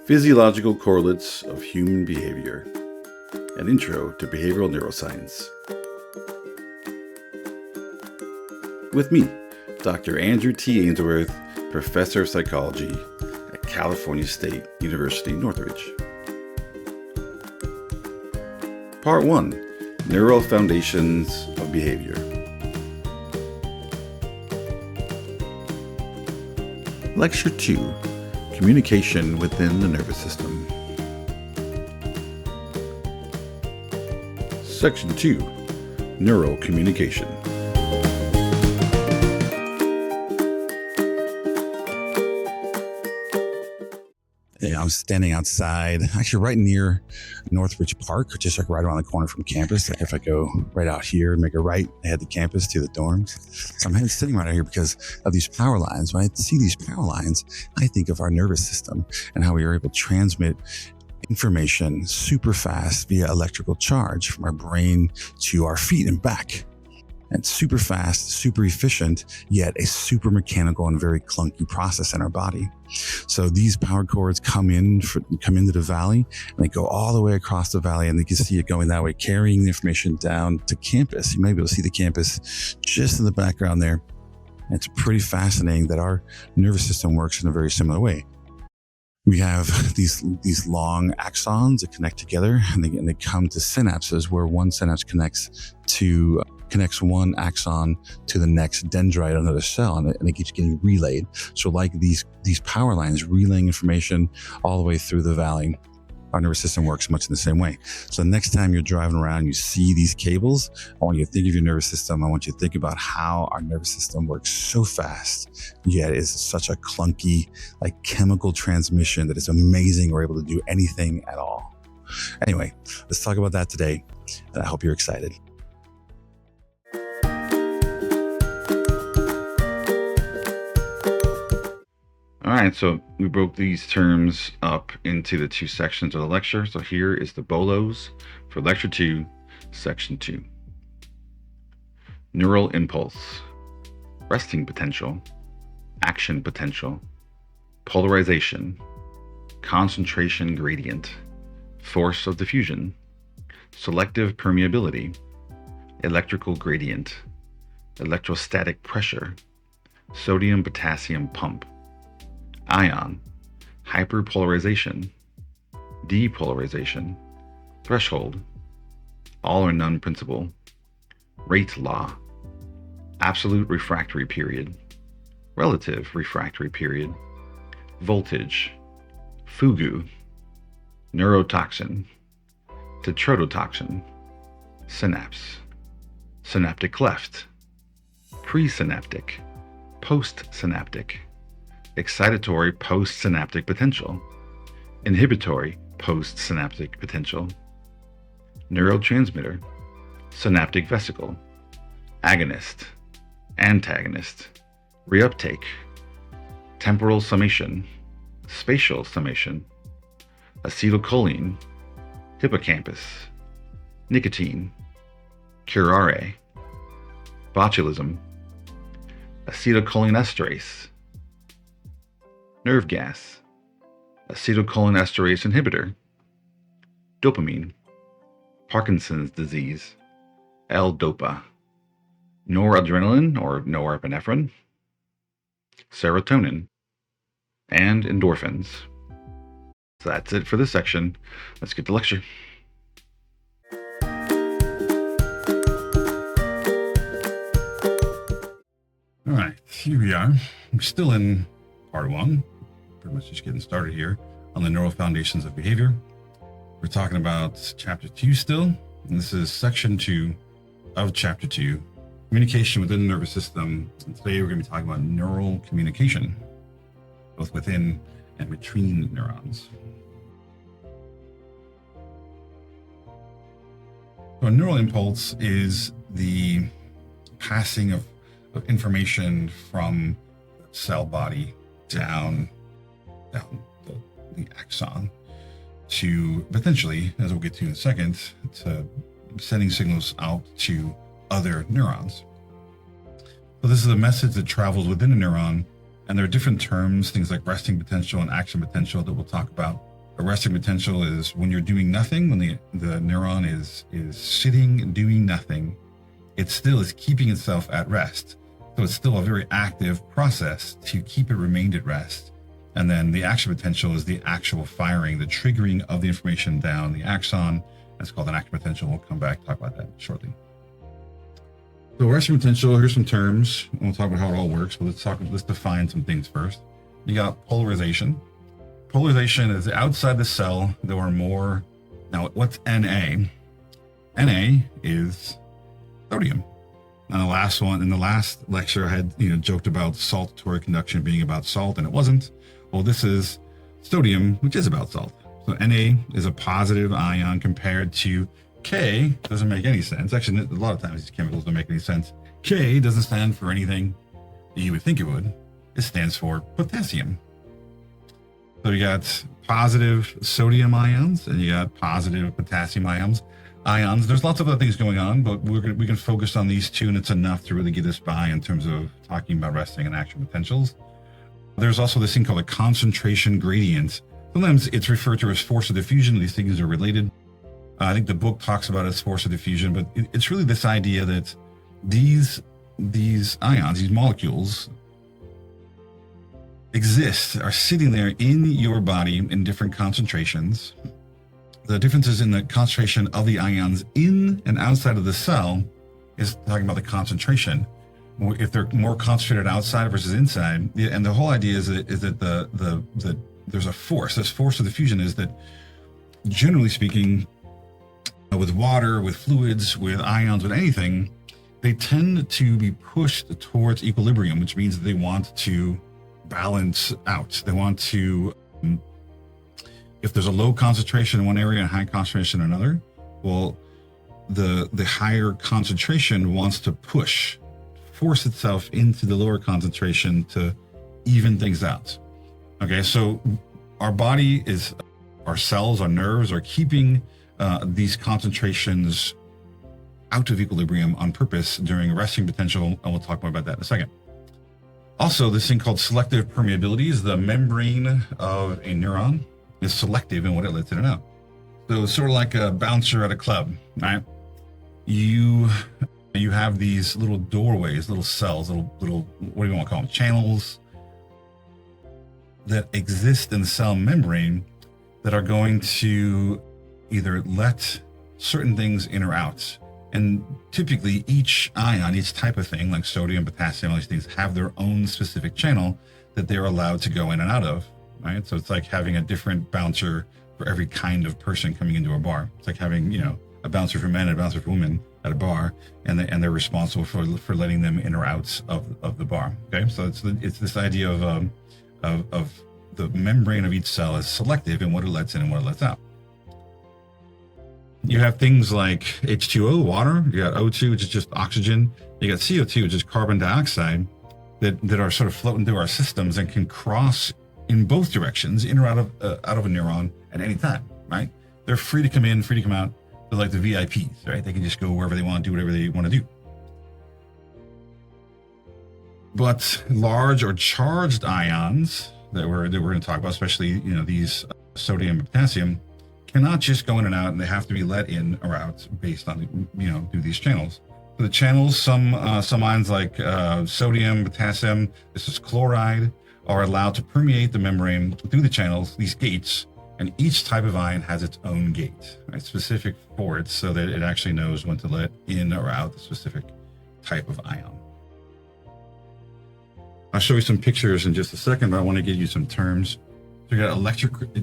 Physiological Correlates of Human Behavior, an intro to behavioral neuroscience. With me, Dr. Andrew T. Ainsworth, Professor of Psychology at California State University, Northridge. Part 1, Neural Foundations of Behavior. Lecture 2, Communication within the nervous system. Section 2, Neural Communication. I was standing outside, actually right near Northridge Park, just like right around the corner from campus. Like if I go right out here and make a right, I head to campus to the dorms. So I'm sitting right out here because of these power lines. When I see these power lines, I think of our nervous system and how we are able to transmit information super fast via electrical charge from our brain to our feet and back. And super fast, super efficient, yet a super mechanical and very clunky process in our body. So these power cords come into the valley, and they go all the way across the valley, and you can see it going that way, carrying the information down to campus. You may be able to see the campus just in the background there. And it's pretty fascinating that our nervous system works in a very similar way. We have these long axons that connect together, and they come to synapses, where one synapse connects one axon to the next dendrite on another cell, and it keeps getting relayed. So like these power lines relaying information all the way through the valley, our nervous system works much in the same way. So next time you're driving around, you see these cables, I want you to think of your nervous system. I want you to think about how our nervous system works so fast, yet is such a clunky, like chemical transmission that is amazing. We're able to do anything at all. Anyway, let's talk about that today, and I hope you're excited. All right, so we broke these terms up into the two sections of the lecture. So here is the bolos for Lecture 2, Section 2. Neural impulse, resting potential, action potential, polarization, concentration gradient, force of diffusion, selective permeability, electrical gradient, electrostatic pressure, sodium-potassium pump, ion, hyperpolarization, depolarization, threshold, all or none principle, rate law, absolute refractory period, relative refractory period, voltage, fugu, neurotoxin, tetrodotoxin, synapse, synaptic cleft, presynaptic, postsynaptic, excitatory postsynaptic potential, inhibitory postsynaptic potential, neurotransmitter, synaptic vesicle, agonist, antagonist, reuptake, temporal summation, spatial summation, acetylcholine, hippocampus, nicotine, curare, botulism, acetylcholinesterase, nerve gas, acetylcholinesterase inhibitor, dopamine, Parkinson's disease, L-DOPA, noradrenaline or norepinephrine, serotonin, and endorphins. So that's it for this section. Let's get to lecture. All right, here we are. We're still in part 1. Pretty much just getting started here on the neural foundations of behavior. We're talking about chapter 2 still, and this is section 2 of chapter 2, communication within the nervous system. And today we're going to be talking about neural communication, both within and between neurons. So a neural impulse is the passing of information from the cell body down the axon to potentially, as we'll get to in a second, to sending signals out to other neurons. So this is a message that travels within a neuron And there are different terms, things like resting potential and action potential, that we'll talk about A resting potential is when you're doing nothing, when the neuron is sitting doing nothing, it still is keeping itself at rest. So it's still a very active process to keep it remained at rest. And then the action potential is the actual firing, the triggering of the information down the axon. That's called an action potential. We'll come back, talk about that shortly. So resting potential, here's some terms. We'll talk about how it all works, but let's define some things first. You got polarization. Polarization is outside the cell. There are more. Now, what's Na? Na is sodium. And in the last lecture, I had joked about saltatory conduction being about salt, and it wasn't. Well, this is sodium, which is about salt. So Na is a positive ion compared to K. Doesn't make any sense. Actually, a lot of times these chemicals don't make any sense. K doesn't stand for anything that you would think it would. It stands for potassium. So you got positive sodium ions and you got positive potassium ions. There's lots of other things going on, but we can focus on these two, and it's enough to really get us by in terms of talking about resting and action potentials. There's also this thing called a concentration gradient. Sometimes it's referred to as force of diffusion. These things are related. I think the book talks about it as force of diffusion, but it's really this idea that these ions, these molecules, are sitting there in your body in different concentrations. The differences in the concentration of the ions in and outside of the cell is talking about the concentration. If they're more concentrated outside versus inside, and the whole idea is that there's a force. This force of diffusion is that, generally speaking, with water, with fluids, with ions, with anything, they tend to be pushed towards equilibrium, which means that they want to balance out. They want to, if there's a low concentration in one area and high concentration in another, well, the higher concentration wants to force itself into the lower concentration to even things out. Okay, so our body our cells, our nerves are keeping these concentrations out of equilibrium on purpose during resting potential, and we'll talk more about that in a second. Also, this thing called selective permeability is the membrane of a neuron is selective in what it lets in and out. So it's sort of like a bouncer at a club, right? You have these little doorways, little cells, little what do you want to call them? Channels that exist in the cell membrane that are going to either let certain things in or out. And typically each ion, each type of thing, like sodium, potassium, all these things, have their own specific channel that they're allowed to go in and out of, right? So it's like having a different bouncer for every kind of person coming into a bar. It's like having, a bouncer for men and a bouncer for women at a bar, and they're responsible for letting them in or out of the bar. Okay, so it's this idea of the membrane of each cell is selective in what it lets in and what it lets out. You have things like H2O, water. You got O2, which is just oxygen. You got CO2, which is carbon dioxide, that are sort of floating through our systems and can cross in both directions, in or out of a neuron at any time, right? They're free to come in, free to come out. They're like the VIPs, right? They can just go wherever they want, do whatever they want to do. But large or charged ions that we're going to talk about, especially these sodium and potassium, cannot just go in and out, and they have to be let in or out based on through these channels. So the channels, some ions like sodium, potassium, this is chloride, are allowed to permeate the membrane through the channels, these gates, and each type of ion has its own gate, right, specific for it, so that it actually knows when to let in or out the specific type of ion. I'll show you some pictures in just a second, but I want to give you some terms. So we got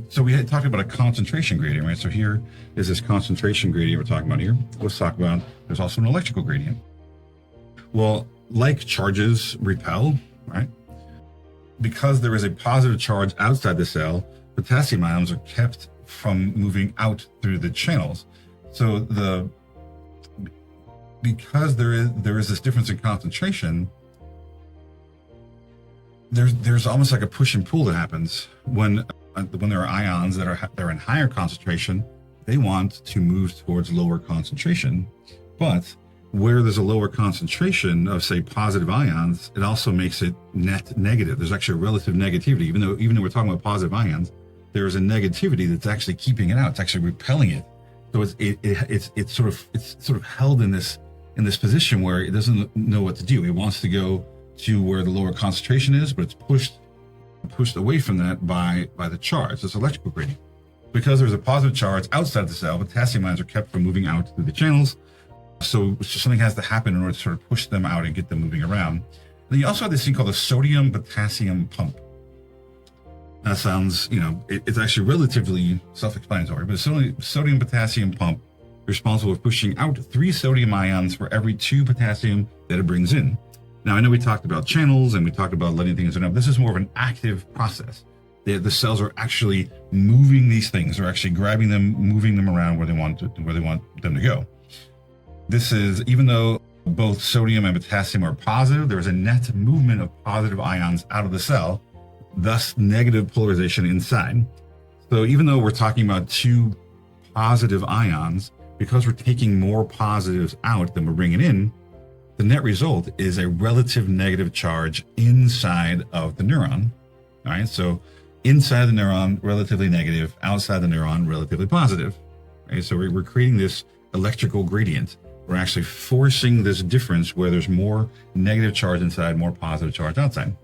so we had talked about a concentration gradient, right? So here is this concentration gradient we're talking about here. Let's talk about, there's also an electrical gradient. Well, like charges repel, right? Because there is a positive charge outside the cell, potassium ions are kept from moving out through the channels. So because there is this difference in concentration, there's almost like a push and pull that happens when there are ions that are in higher concentration. They want to move towards lower concentration, but where there's a lower concentration of, say, positive ions, it also makes it net negative. There's actually a relative negativity, even though we're talking about positive ions. there's a negativity that's actually keeping it out. It's actually repelling it. So it's sort of held in this position where it doesn't know what to do. It wants to go to where the lower concentration is, but it's pushed away from that by the charge, this electrical gradient. Because there's a positive charge outside the cell, potassium ions are kept from moving out through the channels. So something has to happen in order to sort of push them out and get them moving around. And then you also have this thing called a sodium-potassium pump. That sounds, it's actually relatively self-explanatory, but a sodium-potassium pump responsible for pushing out 3 sodium ions for every 2 potassium that it brings in. Now, I know we talked about channels and we talked about letting things in. This is more of an active process. The cells are actually moving these things. They're actually grabbing them, moving them around where they want them to go. This is, even though both sodium and potassium are positive, there's a net movement of positive ions out of the cell, thus negative polarization inside. So even though we're talking about 2 positive ions, because we're taking more positives out than we're bringing in, the net result is a relative negative charge inside of the neuron. All right, so inside the neuron, relatively negative; outside the neuron, relatively positive. Right, so we're creating this electrical gradient. We're actually forcing this difference where there's more negative charge inside, more positive charge outside.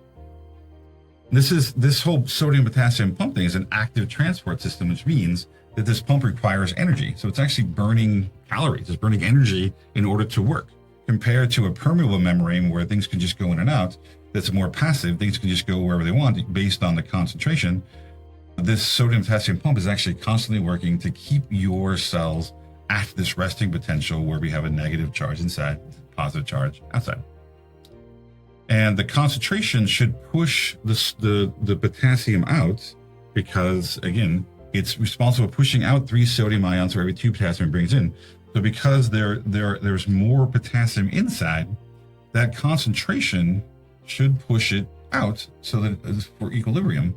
This whole sodium-potassium pump thing is an active transport system, which means that this pump requires energy. So it's actually burning calories. It's burning energy in order to work. Compared to a permeable membrane where things can just go in and out, that's more passive. Things can just go wherever they want based on the concentration. This sodium-potassium pump is actually constantly working to keep your cells at this resting potential where we have a negative charge inside, positive charge outside. And the concentration should push the potassium out because, again, it's responsible for pushing out 3 sodium ions for every 2 potassium it brings in. So because there's more potassium inside, that concentration should push it out so that it's for equilibrium.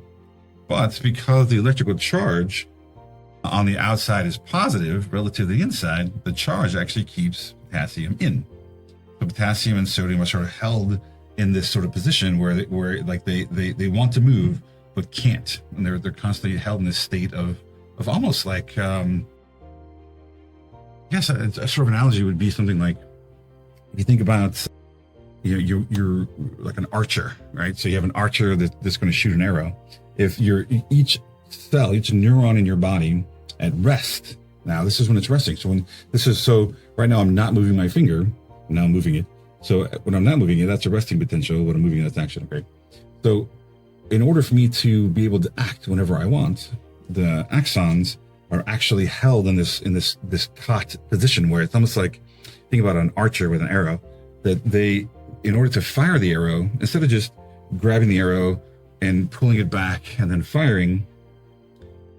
But because the electrical charge on the outside is positive relative to the inside, the charge actually keeps potassium in. So potassium and sodium are sort of held in this sort of position where they want to move but can't, and they're constantly held in this state of almost like yes, a sort of analogy would be something like, if you think about, you're like an archer, right? So you have an archer that's going to shoot an arrow. If each cell, each neuron in your body at rest, now this is when it's resting. So right now I'm not moving my finger, now I'm moving it. So when I'm not moving it, that's a resting potential. When I'm moving it, that's action. Okay. So in order for me to be able to act whenever I want, the axons are actually held in this taut position where it's almost like, think about an archer with an arrow, that they, in order to fire the arrow, instead of just grabbing the arrow and pulling it back and then firing,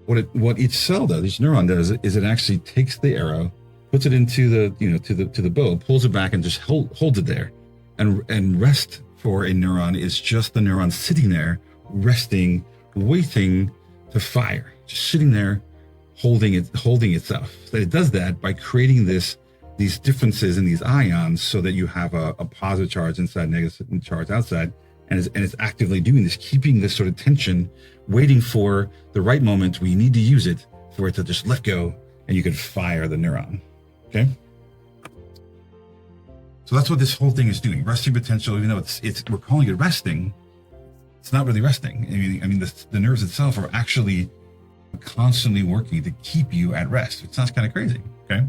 what each cell does, each neuron does, is it actually takes the arrow, puts it into the bow, pulls it back, and just holds it there. And rest for a neuron is just the neuron sitting there, resting, waiting to fire, just sitting there, holding itself. So it does that by creating these differences in these ions, so that you have a positive charge inside, negative charge outside, and it's actively doing this, keeping this sort of tension, waiting for the right moment where you need to use it for it to just let go, and you can fire the neuron. Okay. So that's what this whole thing is doing. Resting potential, even though it's we're calling it resting, it's not really resting. I mean, the nerves itself are actually constantly working to keep you at rest. It sounds kind of crazy. Okay.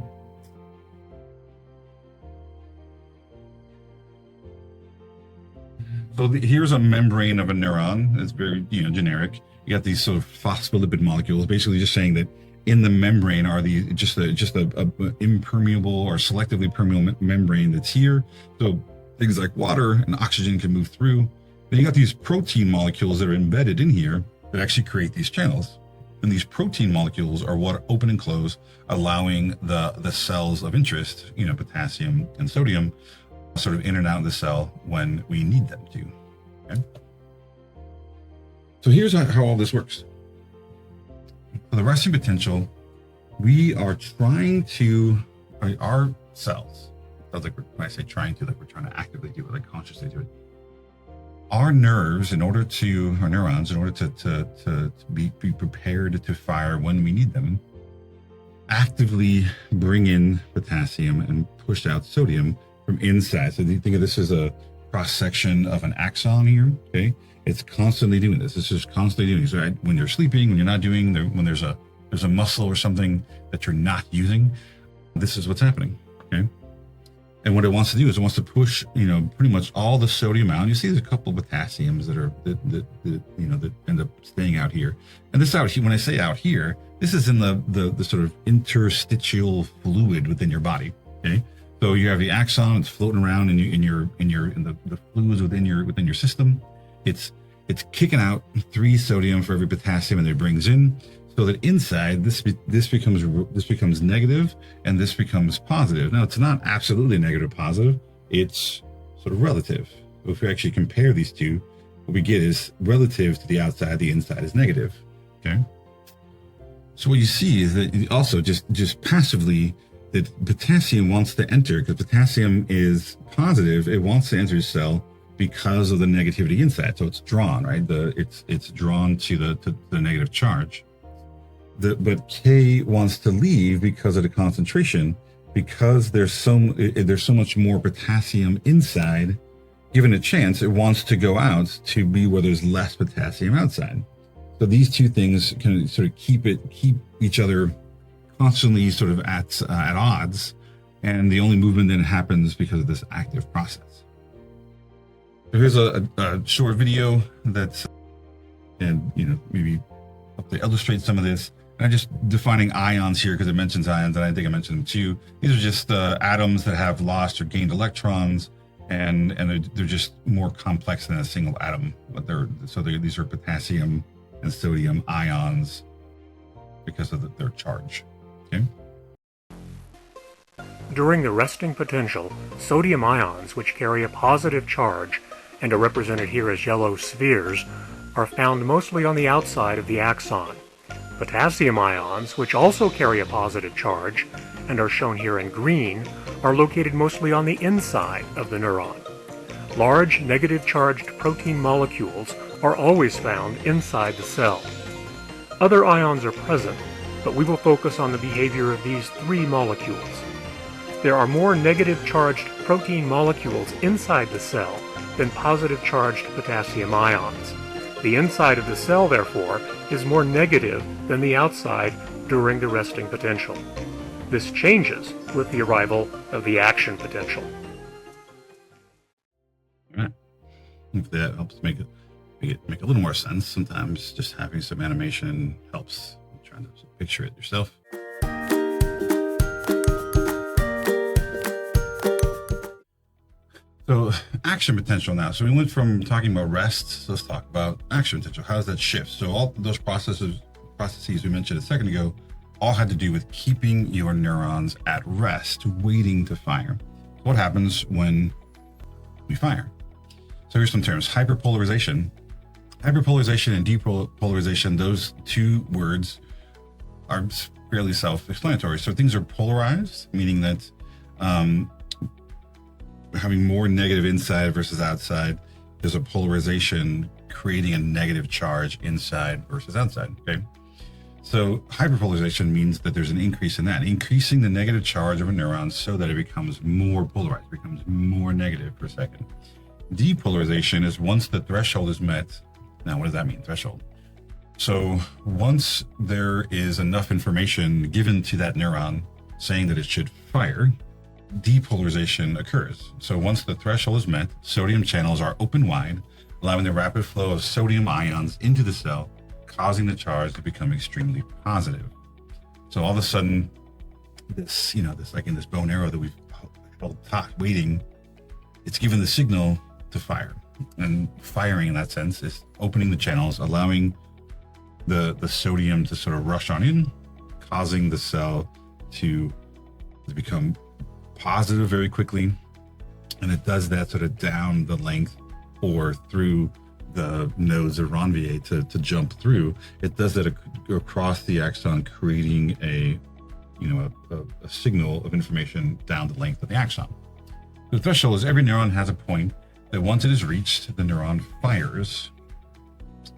So here's a membrane of a neuron. It's very generic. You got these sort of phospholipid molecules, basically just saying that in the membrane are just a impermeable or selectively permeable membrane that's here. So things like water and oxygen can move through. Then you got these protein molecules that are embedded in here that actually create these channels. And these protein molecules are what open and close, allowing the cells of interest, potassium and sodium, sort of in and out of the cell when we need them to. Okay? So here's how all this works. For the resting potential, we are trying to, our cells, sounds like when I say trying to, like we're trying to actively do it, like consciously do it, our nerves, our neurons, in order to be prepared to fire when we need them, actively bring in potassium and push out sodium from inside. So you think of this as a cross section of an axon here. Okay, it's constantly doing this. It's just constantly doing this. So when you're sleeping, when you're not doing, when there's a muscle or something that you're not using, this is what's happening. Okay. And what it wants to do is it wants to push, pretty much all the sodium out. You see there's a couple of potassiums that end up staying out here. And this out here, when I say out here, this is in the sort of interstitial fluid within your body. Okay. So you have the axon, it's floating around in the fluids within your system. It's kicking out 3 sodium for every potassium that it brings in. So that inside this becomes negative and this becomes positive. Now it's not absolutely negative or positive. It's sort of relative. If we actually compare these two, what we get is relative to the outside, the inside is negative. Okay. So what you see is that also just passively that potassium wants to enter, because potassium is positive. It wants to enter the cell because of the negativity inside. So it's drawn, right? It's drawn to the negative charge. But K wants to leave because of the concentration, because there's so much more potassium inside. Given a chance, it wants to go out to be where there's less potassium outside. So these two things can sort of keep each other constantly sort of at odds, and the only movement then happens because of this active process. So here's a short video that's, and maybe hopefully illustrate some of this. I'm just defining ions here because it mentions ions, and I think I mentioned them too. These are just atoms that have lost or gained electrons, and they're just more complex than a single atom. But these are potassium and sodium ions because of their charge. Okay. During the resting potential, sodium ions, which carry a positive charge and are represented here as yellow spheres, are found mostly on the outside of the axon. Potassium ions, which also carry a positive charge and are shown here in green, are located mostly on the inside of the neuron. Large negative charged protein molecules are always found inside the cell. Other ions are present, but we will focus on the behavior of these 3 molecules. There are more negative charged protein molecules inside the cell than positive charged potassium ions. The inside of the cell, therefore, is more negative than the outside during the resting potential. This changes with the arrival of the action potential. All right. Hopefully that helps make it make a little more sense. Sometimes just having some animation helps. I'm trying to picture it yourself. So action potential now. So we went from talking about rest, so let's talk about action potential. How does that shift? So all those processes we mentioned a second ago all had to do with keeping your neurons at rest, waiting to fire. What happens when we fire? So here's some terms. Hyperpolarization and depolarization, those 2 words are fairly self-explanatory. So things are polarized, meaning that having more negative inside versus outside, there's a polarization creating a negative charge inside versus outside. Okay. So hyperpolarization means that there's an increase in that, increasing the negative charge of a neuron so that it becomes more polarized, becomes more negative per second. Depolarization is once the threshold is met. Now, what does that mean, threshold? So once there is enough information given to that neuron saying that it should fire, depolarization occurs. So once the threshold is met, sodium channels are open wide, allowing the rapid flow of sodium ions into the cell, causing the charge to become extremely positive. So all of a sudden, this like in this bow and arrow that we've held taut waiting, it's given the signal to fire. And firing in that sense is opening the channels, allowing the sodium to sort of rush on in, causing the cell to become positive very quickly. And it does that sort of down the length or through the nodes of Ranvier to jump through. It does that across the axon, creating a signal of information down the length of the axon. The threshold is every neuron has a point that once it is reached, the neuron fires.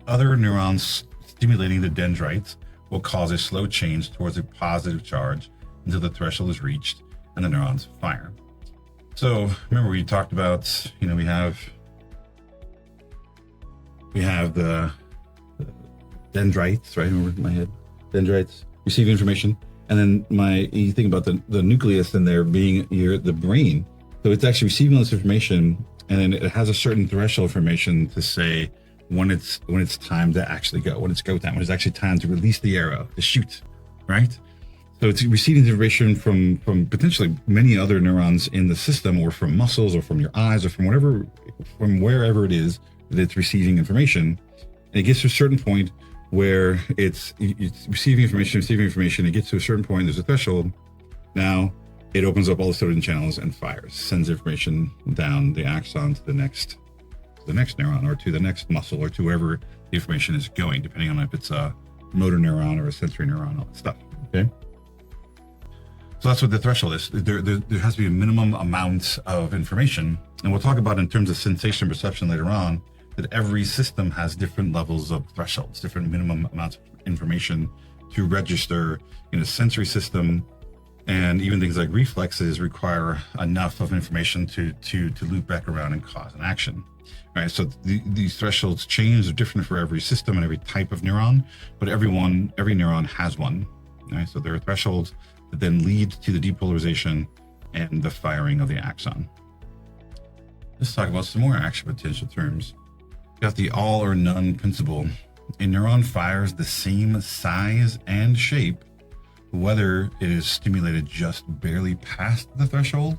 Other neurons stimulating the dendrites will cause a slow change towards a positive charge until the threshold is reached and the neurons fire. So remember we talked about, we have the dendrites, right? Remember in my head, dendrites receive information, and then you think about the nucleus in there being the brain. So it's actually receiving all this information, and then it has a certain threshold information to say when it's time to actually go, when it's go time, when it's actually time to release the arrow, to shoot, right? So it's receiving information from potentially many other neurons in the system, or from muscles, or from your eyes, or from wherever it is that it's receiving information. And it gets to a certain point where it's receiving information. It gets to a certain point, there's a threshold. Now it opens up all the sodium channels and fires, sends information down the axon to the next neuron, or to the next muscle, or to wherever the information is going, depending on if it's a motor neuron or a sensory neuron, all that stuff. Okay. So that's what the threshold is. There has to be a minimum amount of information. And we'll talk about in terms of sensation perception later on, that every system has different levels of thresholds, different minimum amounts of information to register in a sensory system. And even things like reflexes require enough of information to loop back around and cause an action. Right, so these thresholds change, are different for every system and every type of neuron, but every neuron has one. Right, so there are thresholds that then lead to the depolarization and the firing of the axon. Let's talk about some more action potential terms. We got the all or none principle. A neuron fires the same size and shape whether it is stimulated just barely past the threshold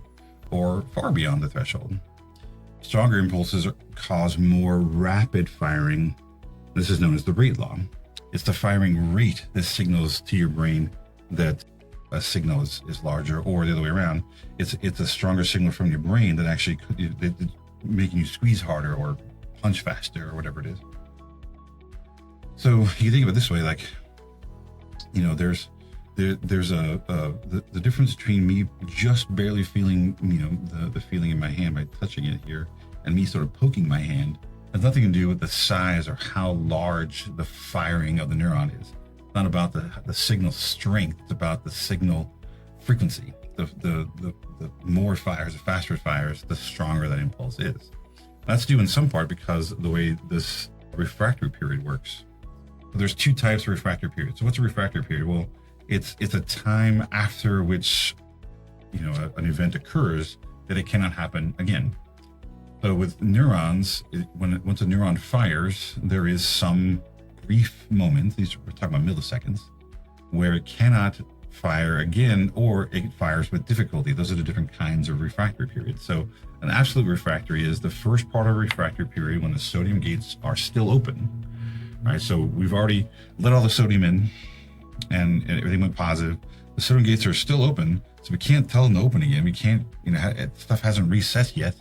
or far beyond the threshold. Stronger impulses cause more rapid firing. This is known as the rate law. It's the firing rate that signals to your brain that a signal is larger, or the other way around. It's a stronger signal from your brain that actually making you squeeze harder or punch faster or whatever it is. So you think of it this way, like, there's the difference between me just barely feeling, the feeling in my hand by touching it here, and me sort of poking my hand has nothing to do with the size or how large the firing of the neuron is. It's not about the signal strength, it's about the signal frequency. The more it fires, the faster it fires, the stronger that impulse is. That's due in some part because of the way this refractory period works. So there's two types of refractory periods. So what's a refractory period? Well, it's a time after which an event occurs that it cannot happen again. So with neurons, once a neuron fires, there is some brief moment, we're talking about milliseconds, where it cannot fire again, or it fires with difficulty. Those are the different kinds of refractory periods. So an absolute refractory is the first part of a refractory period when the sodium gates are still open. Right, so we've already let all the sodium in, and everything went positive. The sodium gates are still open, so we can't tell them to open again. We can't, stuff hasn't reset yet.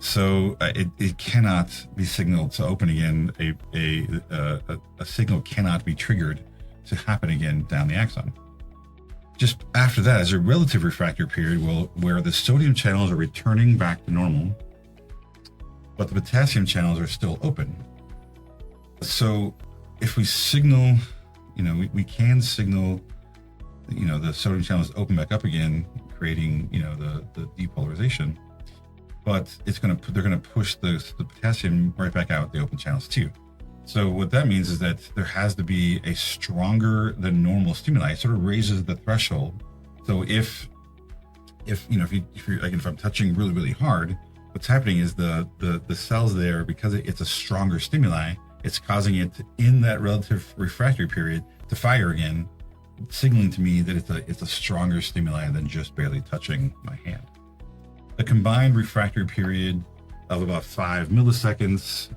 So it cannot be signaled to open again. A signal cannot be triggered to happen again down the axon. Just after that is a relative refractory period where the sodium channels are returning back to normal, but the potassium channels are still open. So if we signal, we can signal, the sodium channels open back up again, creating, the depolarization, but they're going to push the potassium right back out the open channels too. So what that means is that there has to be a stronger than normal stimuli. It sort of raises the threshold. So if I'm touching really, really hard, what's happening is the cells there, because it's a stronger stimuli, it's causing it in that relative refractory period to fire again, signaling to me that it's a stronger stimuli than just barely touching my hand. A combined refractory period of about 5 milliseconds,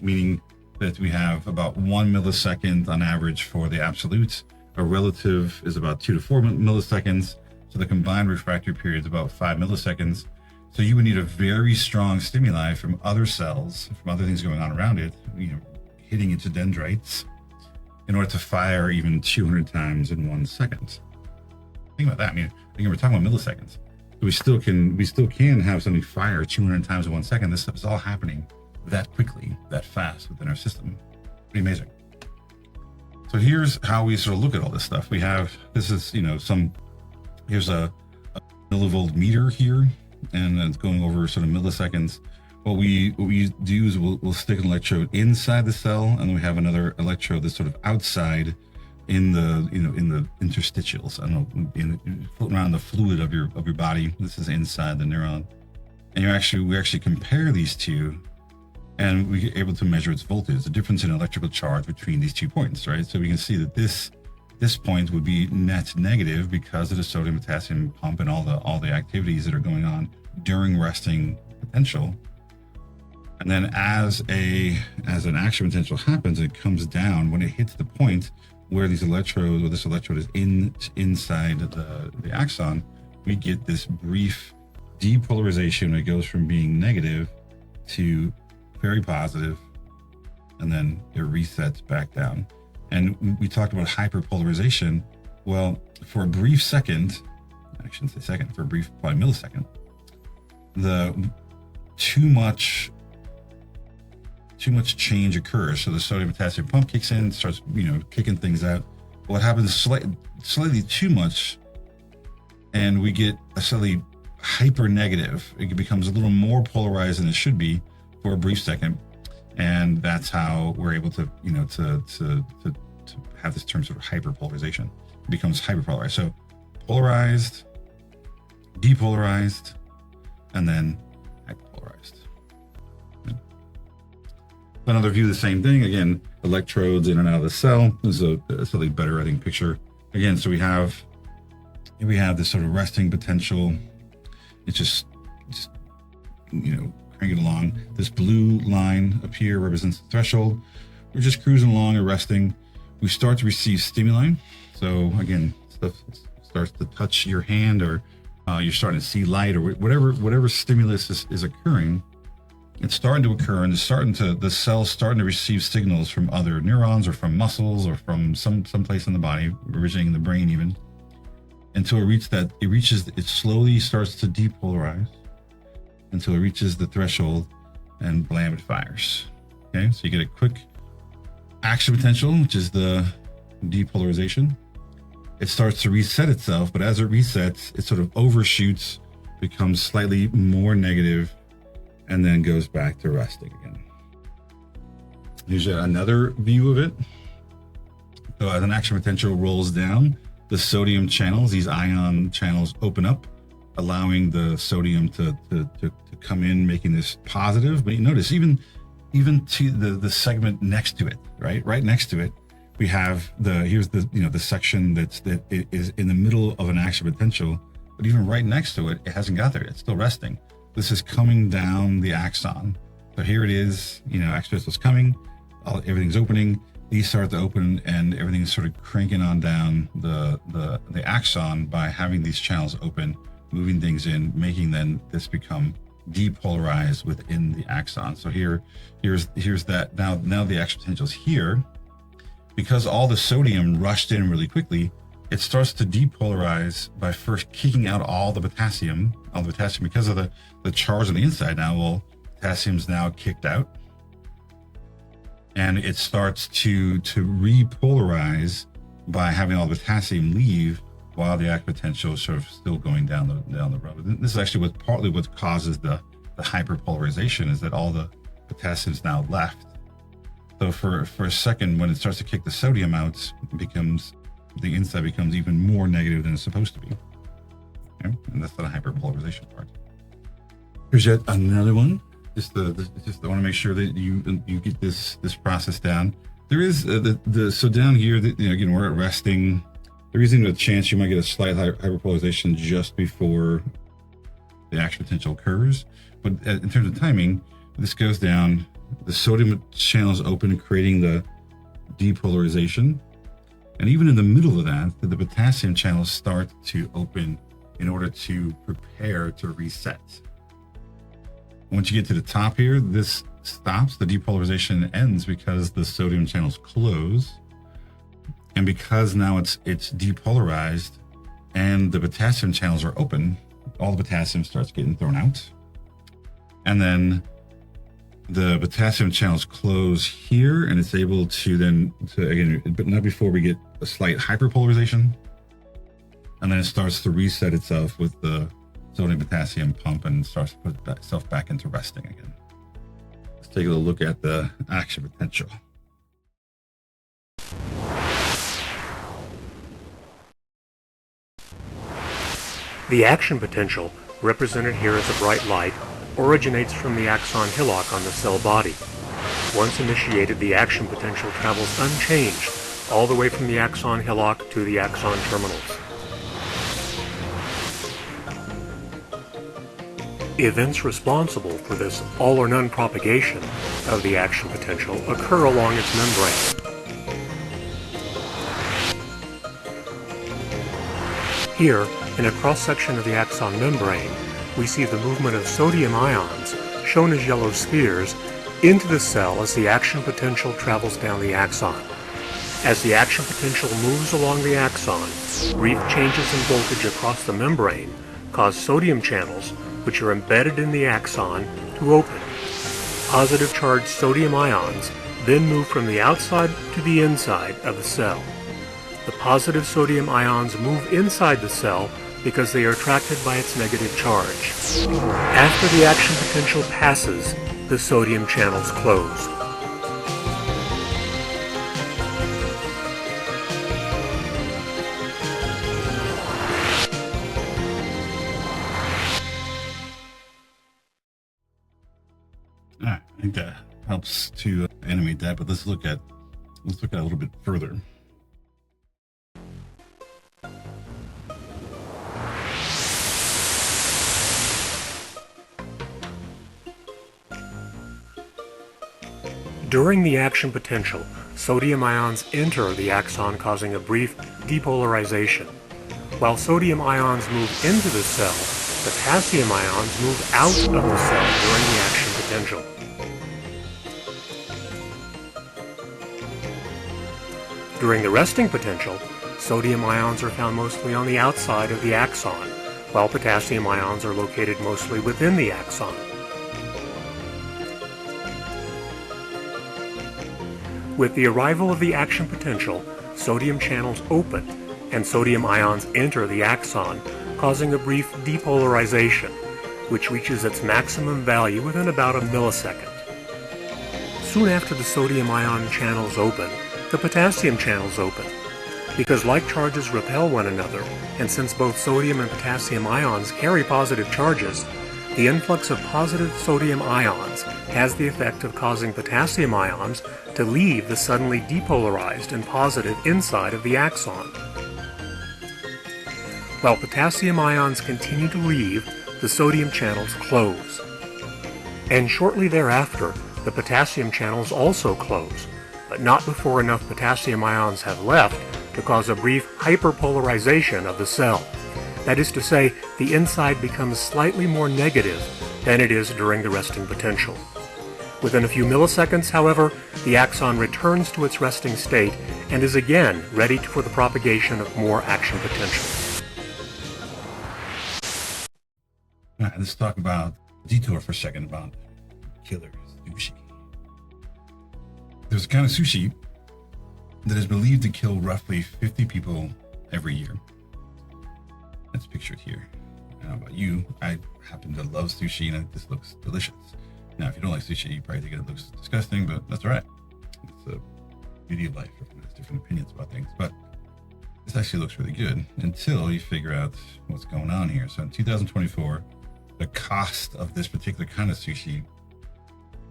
meaning that we have about 1 millisecond on average for the absolute. A relative is about 2 to 4 milliseconds. So the combined refractory period is about 5 milliseconds. So you would need a very strong stimuli from other cells, from other things going on around it, hitting into dendrites, in order to fire even 200 times in 1 second. Think about that. We're talking about milliseconds. we still can have something fire 200 times in 1 second. This stuff is all happening that quickly, that fast within our system. Pretty amazing. So here's how we sort of look at all this stuff. We have, this is, here's a millivolt meter here, and it's going over sort of milliseconds. What we do is we'll stick an electrode inside the cell, and then we have another electrode that's sort of outside in the in the interstitials. I don't know, floating around the fluid of your body. This is inside the neuron, and we actually compare these two, and we're able to measure its voltage, the difference in electrical charge between these 2 points, right? So we can see that this point would be net negative because of the sodium potassium pump and all the activities that are going on during resting potential. And then as an action potential happens, it comes down when it hits the point where this electrode is inside the axon. We get this brief depolarization. It goes from being negative to very positive, and then it resets back down. And we talked about hyperpolarization. Well, for a brief second, I shouldn't say second, for a brief, probably millisecond, too much change occurs. So the sodium potassium pump kicks in, starts, kicking things out. What happens slightly too much, and we get a slightly hyper negative. It becomes a little more polarized than it should be for a brief second. And that's how we're able to, to have this term sort of hyperpolarization. It becomes hyperpolarized. So polarized, depolarized, and then hyperpolarized. Another view, the same thing. Again, electrodes in and out of the cell. This is a slightly better, I think, picture. Again, so we have this sort of resting potential. It's just cranking along. This blue line up here represents the threshold. We're just cruising along or resting. We start to receive stimuli. So again, stuff starts to touch your hand, or you're starting to see light, or whatever stimulus is occurring. It's starting to occur, and the cell's starting to receive signals from other neurons, or from muscles, or from some place in the body, originating in the brain even, until it slowly starts to depolarize until it reaches the threshold, and blam, it fires. Okay, so you get a quick action potential, which is the depolarization. It starts to reset itself, but as it resets, it sort of overshoots, becomes slightly more negative, and then goes back to resting again. Here's another view of it. So as an action potential rolls down, the sodium channels, these ion channels, open up, allowing the sodium to come in, making this positive. But you notice even to the segment next to it, right next to it, we have the section that is in the middle of an action potential, but even right next to it, it hasn't got there yet. It's still resting. This is coming down the axon. So here it is, action potential's coming, everything's opening. These start to open, and everything's sort of cranking on down the axon by having these channels open, moving things in, making then this become depolarized within the axon. So here's that. Now the action potential is here. Because all the sodium rushed in really quickly, it starts to depolarize by first kicking out all the potassium because of the charge on the inside. Now, well, potassium's now kicked out, and it starts to repolarize by having all the potassium leave, while the action potential is sort of still going down the road. This is actually partly what causes the hyperpolarization, is that all the potassium's now left. So for a second, when it starts to kick the sodium out, the inside becomes even more negative than it's supposed to be. Okay? And that's the hyperpolarization part. Here's yet another one. I want to make sure that you get this process down. There is so down here, again, we're at resting. There is even a chance you might get a slight hyperpolarization just before the action potential occurs. But in terms of timing, this goes down, the sodium channels open, creating the depolarization. And even in the middle of that, the potassium channels start to open in order to prepare to reset. Once you get to the top here, this stops, the depolarization ends because the sodium channels close. And because now it's depolarized and the potassium channels are open, all the potassium starts getting thrown out. And then the potassium channels close here, and it's able to then, again, but not before we get a slight hyperpolarization. And then it starts to reset itself with the sodium potassium pump and starts to put itself back into resting again. Let's take a look at the action potential. The action potential, represented here as a bright light, originates from the axon hillock on the cell body. Once initiated, the action potential travels unchanged all the way from the axon hillock to the axon terminals. Events responsible for this all-or-none propagation of the action potential occur along its membrane. Here, in a cross-section of the axon membrane, we see the movement of sodium ions, shown as yellow spheres, into the cell as the action potential travels down the axon. As the action potential moves along the axon, brief changes in voltage across the membrane cause sodium channels, which are embedded in the axon, to open. Positive charged sodium ions then move from the outside to the inside of the cell. The positive sodium ions move inside the cell because they are attracted by its negative charge. After the action potential passes, the sodium channels close. I think that helps to animate that, but let's look at it a little bit further. During the action potential, sodium ions enter the axon, causing a brief depolarization. While sodium ions move into the cell, potassium ions move out of the cell during the action potential. During the resting potential, sodium ions are found mostly on the outside of the axon, while potassium ions are located mostly within the axon. With the arrival of the action potential, sodium channels open and sodium ions enter the axon, causing a brief depolarization, which reaches its maximum value within about a millisecond. Soon after the sodium ion channels open, the potassium channels open. Because like charges repel one another, and since both sodium and potassium ions carry positive charges, the influx of positive sodium ions has the effect of causing potassium ions to leave the suddenly depolarized and positive inside of the axon. While potassium ions continue to leave, the sodium channels close. And shortly thereafter, the potassium channels also close, but not before enough potassium ions have left to cause a brief hyperpolarization of the cell. That is to say, the inside becomes slightly more negative than it is during the resting potential. Within a few milliseconds, however, the axon returns to its resting state and is again ready for the propagation of more action potential. All right, let's talk about detour for a second about killer sushi. There's a kind of sushi that is believed to kill roughly 50 people every year. That's pictured here. I don't know about you. I happen to love sushi and this looks delicious. Now, if you don't like sushi, you probably think it looks disgusting, but that's all right. It's the beauty of life. Everyone has different opinions about things, but this actually looks really good until you figure out what's going on here. So in 2024, the cost of this particular kind of sushi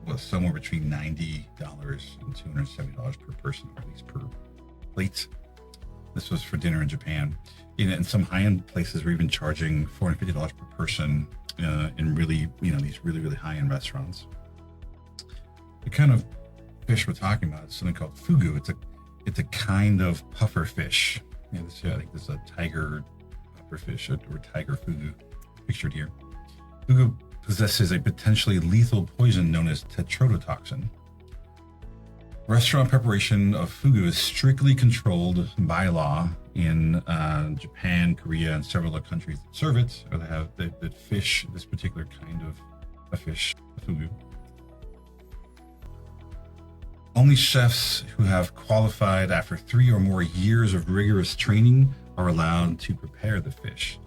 was somewhere between $90 and $270 per person, or at least per plate. This was for dinner in Japan. In some high-end places, we're even charging $450 per person in really, these really, really high-end restaurants. The kind of fish we're talking about is something called fugu. It's a kind of puffer fish. I think this is a tiger puffer fish, or tiger fugu, pictured here. Fugu possesses a potentially lethal poison known as tetrodotoxin. Restaurant preparation of fugu is strictly controlled by law in Japan, Korea, and several other countries that serve it, or that fish this particular kind of a fish, fugu. Only chefs who have qualified after 3 or more years of rigorous training are allowed to prepare the fish.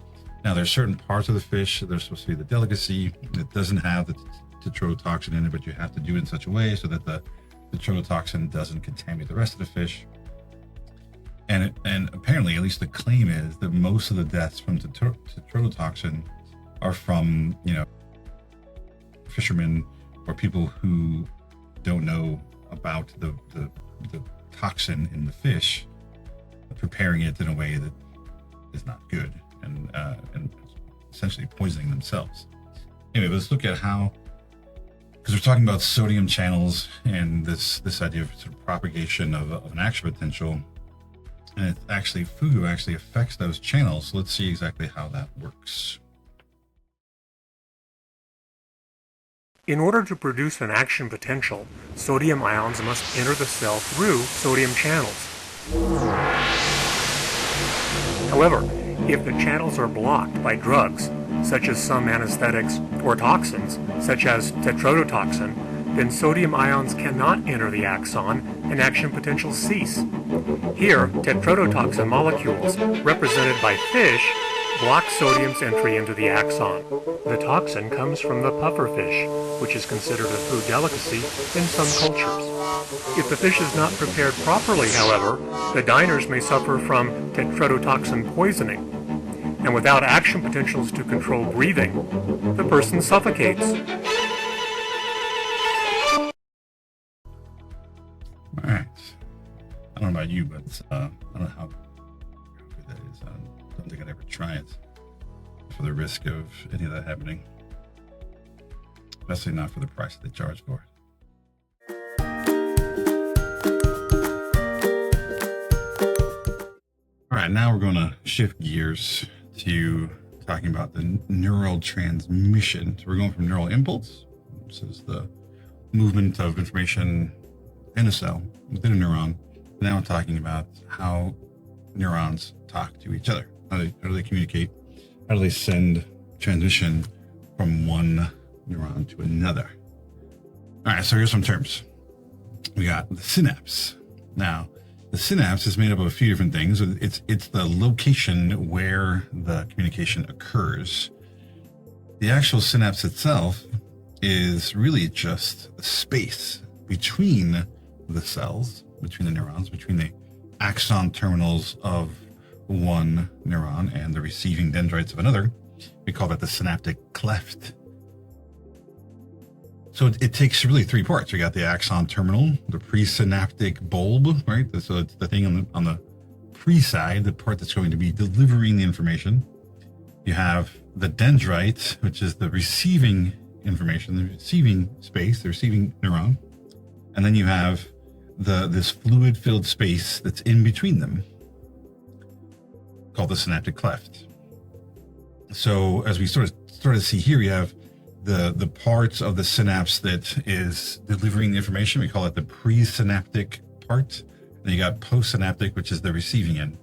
Now, there's certain parts of the fish that are supposed to be the delicacy that doesn't have the tetrodotoxin in it, but you have to do it in such a way so that the tetrodotoxin doesn't contaminate the rest of the fish. And apparently, at least the claim is that most of the deaths from tetrodotoxin are from, fishermen or people who don't know about the toxin in the fish, preparing it in a way that is not good and essentially poisoning themselves. Anyway, let's look at how, because we're talking about sodium channels and this idea of sort of propagation of an action potential, and it's actually, fugu actually affects those channels. So let's see exactly how that works. In order to produce an action potential, sodium ions must enter the cell through sodium channels. However, if the channels are blocked by drugs, such as some anesthetics, or toxins, such as tetrodotoxin, then sodium ions cannot enter the axon and action potentials cease. Here, tetrodotoxin molecules, represented by fish, block sodium's entry into the axon. The toxin comes from the pufferfish, which is considered a food delicacy in some cultures. If the fish is not prepared properly, however, the diners may suffer from tetrodotoxin poisoning. And without action potentials to control breathing, the person suffocates. All right. I don't know about you, but I don't know how good that is. I don't think I'd ever try it for the risk of any of that happening. Especially not for the price that they charge for it. All right, now we're going to shift gears to talking about the neural transmission. So we're going from neural impulse, which is the movement of information in a cell, within a neuron. Now I'm talking about how neurons talk to each other. How do they communicate? How do they send transmission from one neuron to another? All right, so here's some terms. We got the synapse. Now, the synapse is made up of a few different things. It's the location where the communication occurs. The actual synapse itself is really just a space between the cells, between the neurons, between the axon terminals of one neuron and the receiving dendrites of another. We call that the synaptic cleft. So it takes really 3 parts. We got the axon terminal, the presynaptic bulb, right? So it's the thing on the pre side, the part that's going to be delivering the information. You have the dendrite, which is the receiving information, the receiving space, the receiving neuron. And then you have this fluid-filled space that's in between them, called the synaptic cleft. So as we sort of see here, you have the parts of the synapse that is delivering the information. We call it the presynaptic part. Then you got postsynaptic, which is the receiving end.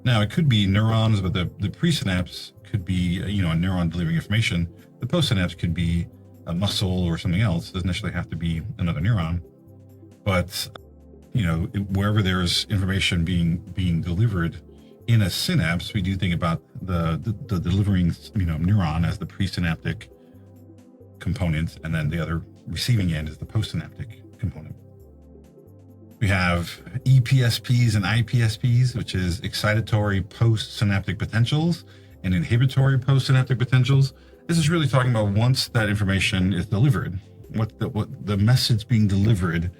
Now it could be neurons, but the presynapse could be a neuron delivering information. The postsynapse could be a muscle or something else. It doesn't necessarily have to be another neuron. But wherever there's information being delivered in a synapse, we do think about the delivering neuron as the presynaptic component, and then the other receiving end is the postsynaptic component. We have EPSPs and IPSPs, which is excitatory postsynaptic potentials and inhibitory postsynaptic potentials. This is really talking about once that information is delivered, what the message being delivered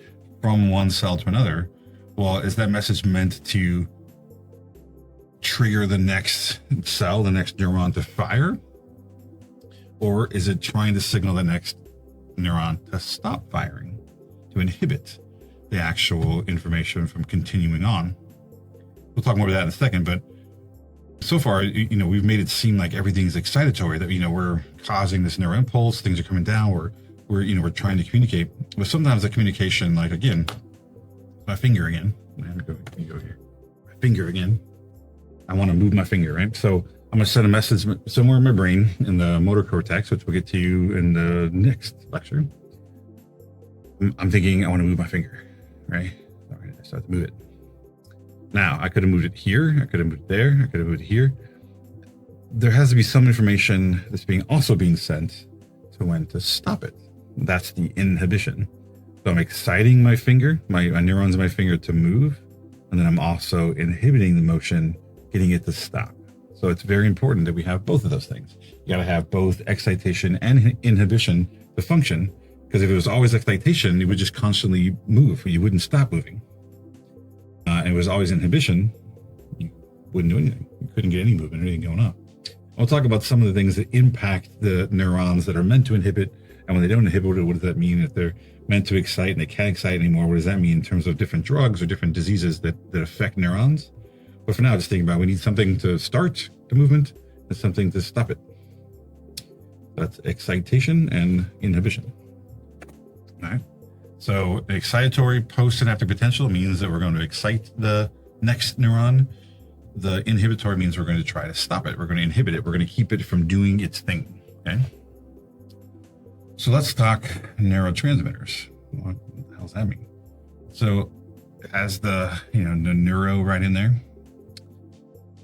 from one cell to another. Well, is that message meant to trigger the next cell, the next neuron to fire? Or is it trying to signal the next neuron to stop firing, to inhibit the actual information from continuing on? We'll talk more about that in a second, but so far, we've made it seem like everything's excitatory, that, we're causing this neural impulse, things are coming down, we're trying to communicate. But sometimes the communication, like again, my finger again. Let me go here. My finger again. I want to move my finger, right? So I'm going to send a message somewhere in my brain in the motor cortex, which we'll get to in the next lecture. I'm thinking I want to move my finger, right? All right, I start to move it. Now, I could have moved it here. I could have moved it there. I could have moved it here. There has to be some information that's also being sent to when to stop it. That's the inhibition. So I'm exciting my finger, my neurons in my finger to move, and then I'm also inhibiting the motion, getting it to stop. So it's very important that we have both of those things. You got to have both excitation and inhibition to function, because if it was always excitation, it would just constantly move. You wouldn't stop moving. And it was always inhibition, you wouldn't do anything. You couldn't get any movement or anything going on. I'll talk about some of the things that impact the neurons that are meant to inhibit. And when they don't inhibit, what does that mean? If they're meant to excite and they can't excite anymore, what does that mean in terms of different drugs or different diseases that affect neurons? But for now, just think about, we need something to start the movement and something to stop it. That's excitation and inhibition. All right. So excitatory postsynaptic potential means that we're going to excite the next neuron. The inhibitory means we're going to try to stop it. We're going to inhibit it. We're going to keep it from doing its thing. Okay. So let's talk neurotransmitters. What the hell does that mean? So it has the neuro right in there,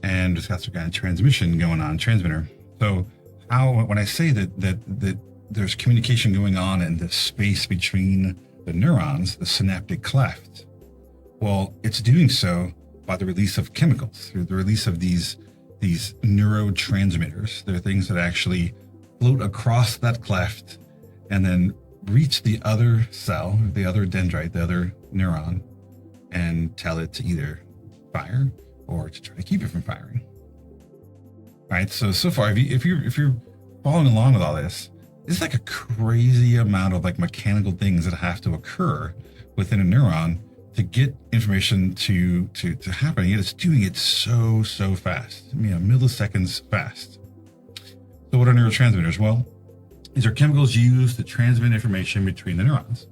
and it's got some kind of transmission going on, transmitter. So when I say that there's communication going on in the space between the neurons, the synaptic cleft, well, it's doing so by the release of chemicals, through the release of these neurotransmitters. They're things that actually float across that cleft and then reach the other cell, the other dendrite, the other neuron, and tell it to either fire or to try to keep it from firing. All right. So far, if you're following along with all this, it's like a crazy amount of like mechanical things that have to occur within a neuron to get information to happen. Yet it's doing it so fast, milliseconds fast. So what are neurotransmitters? Well, these are chemicals used to transmit information between the neurons.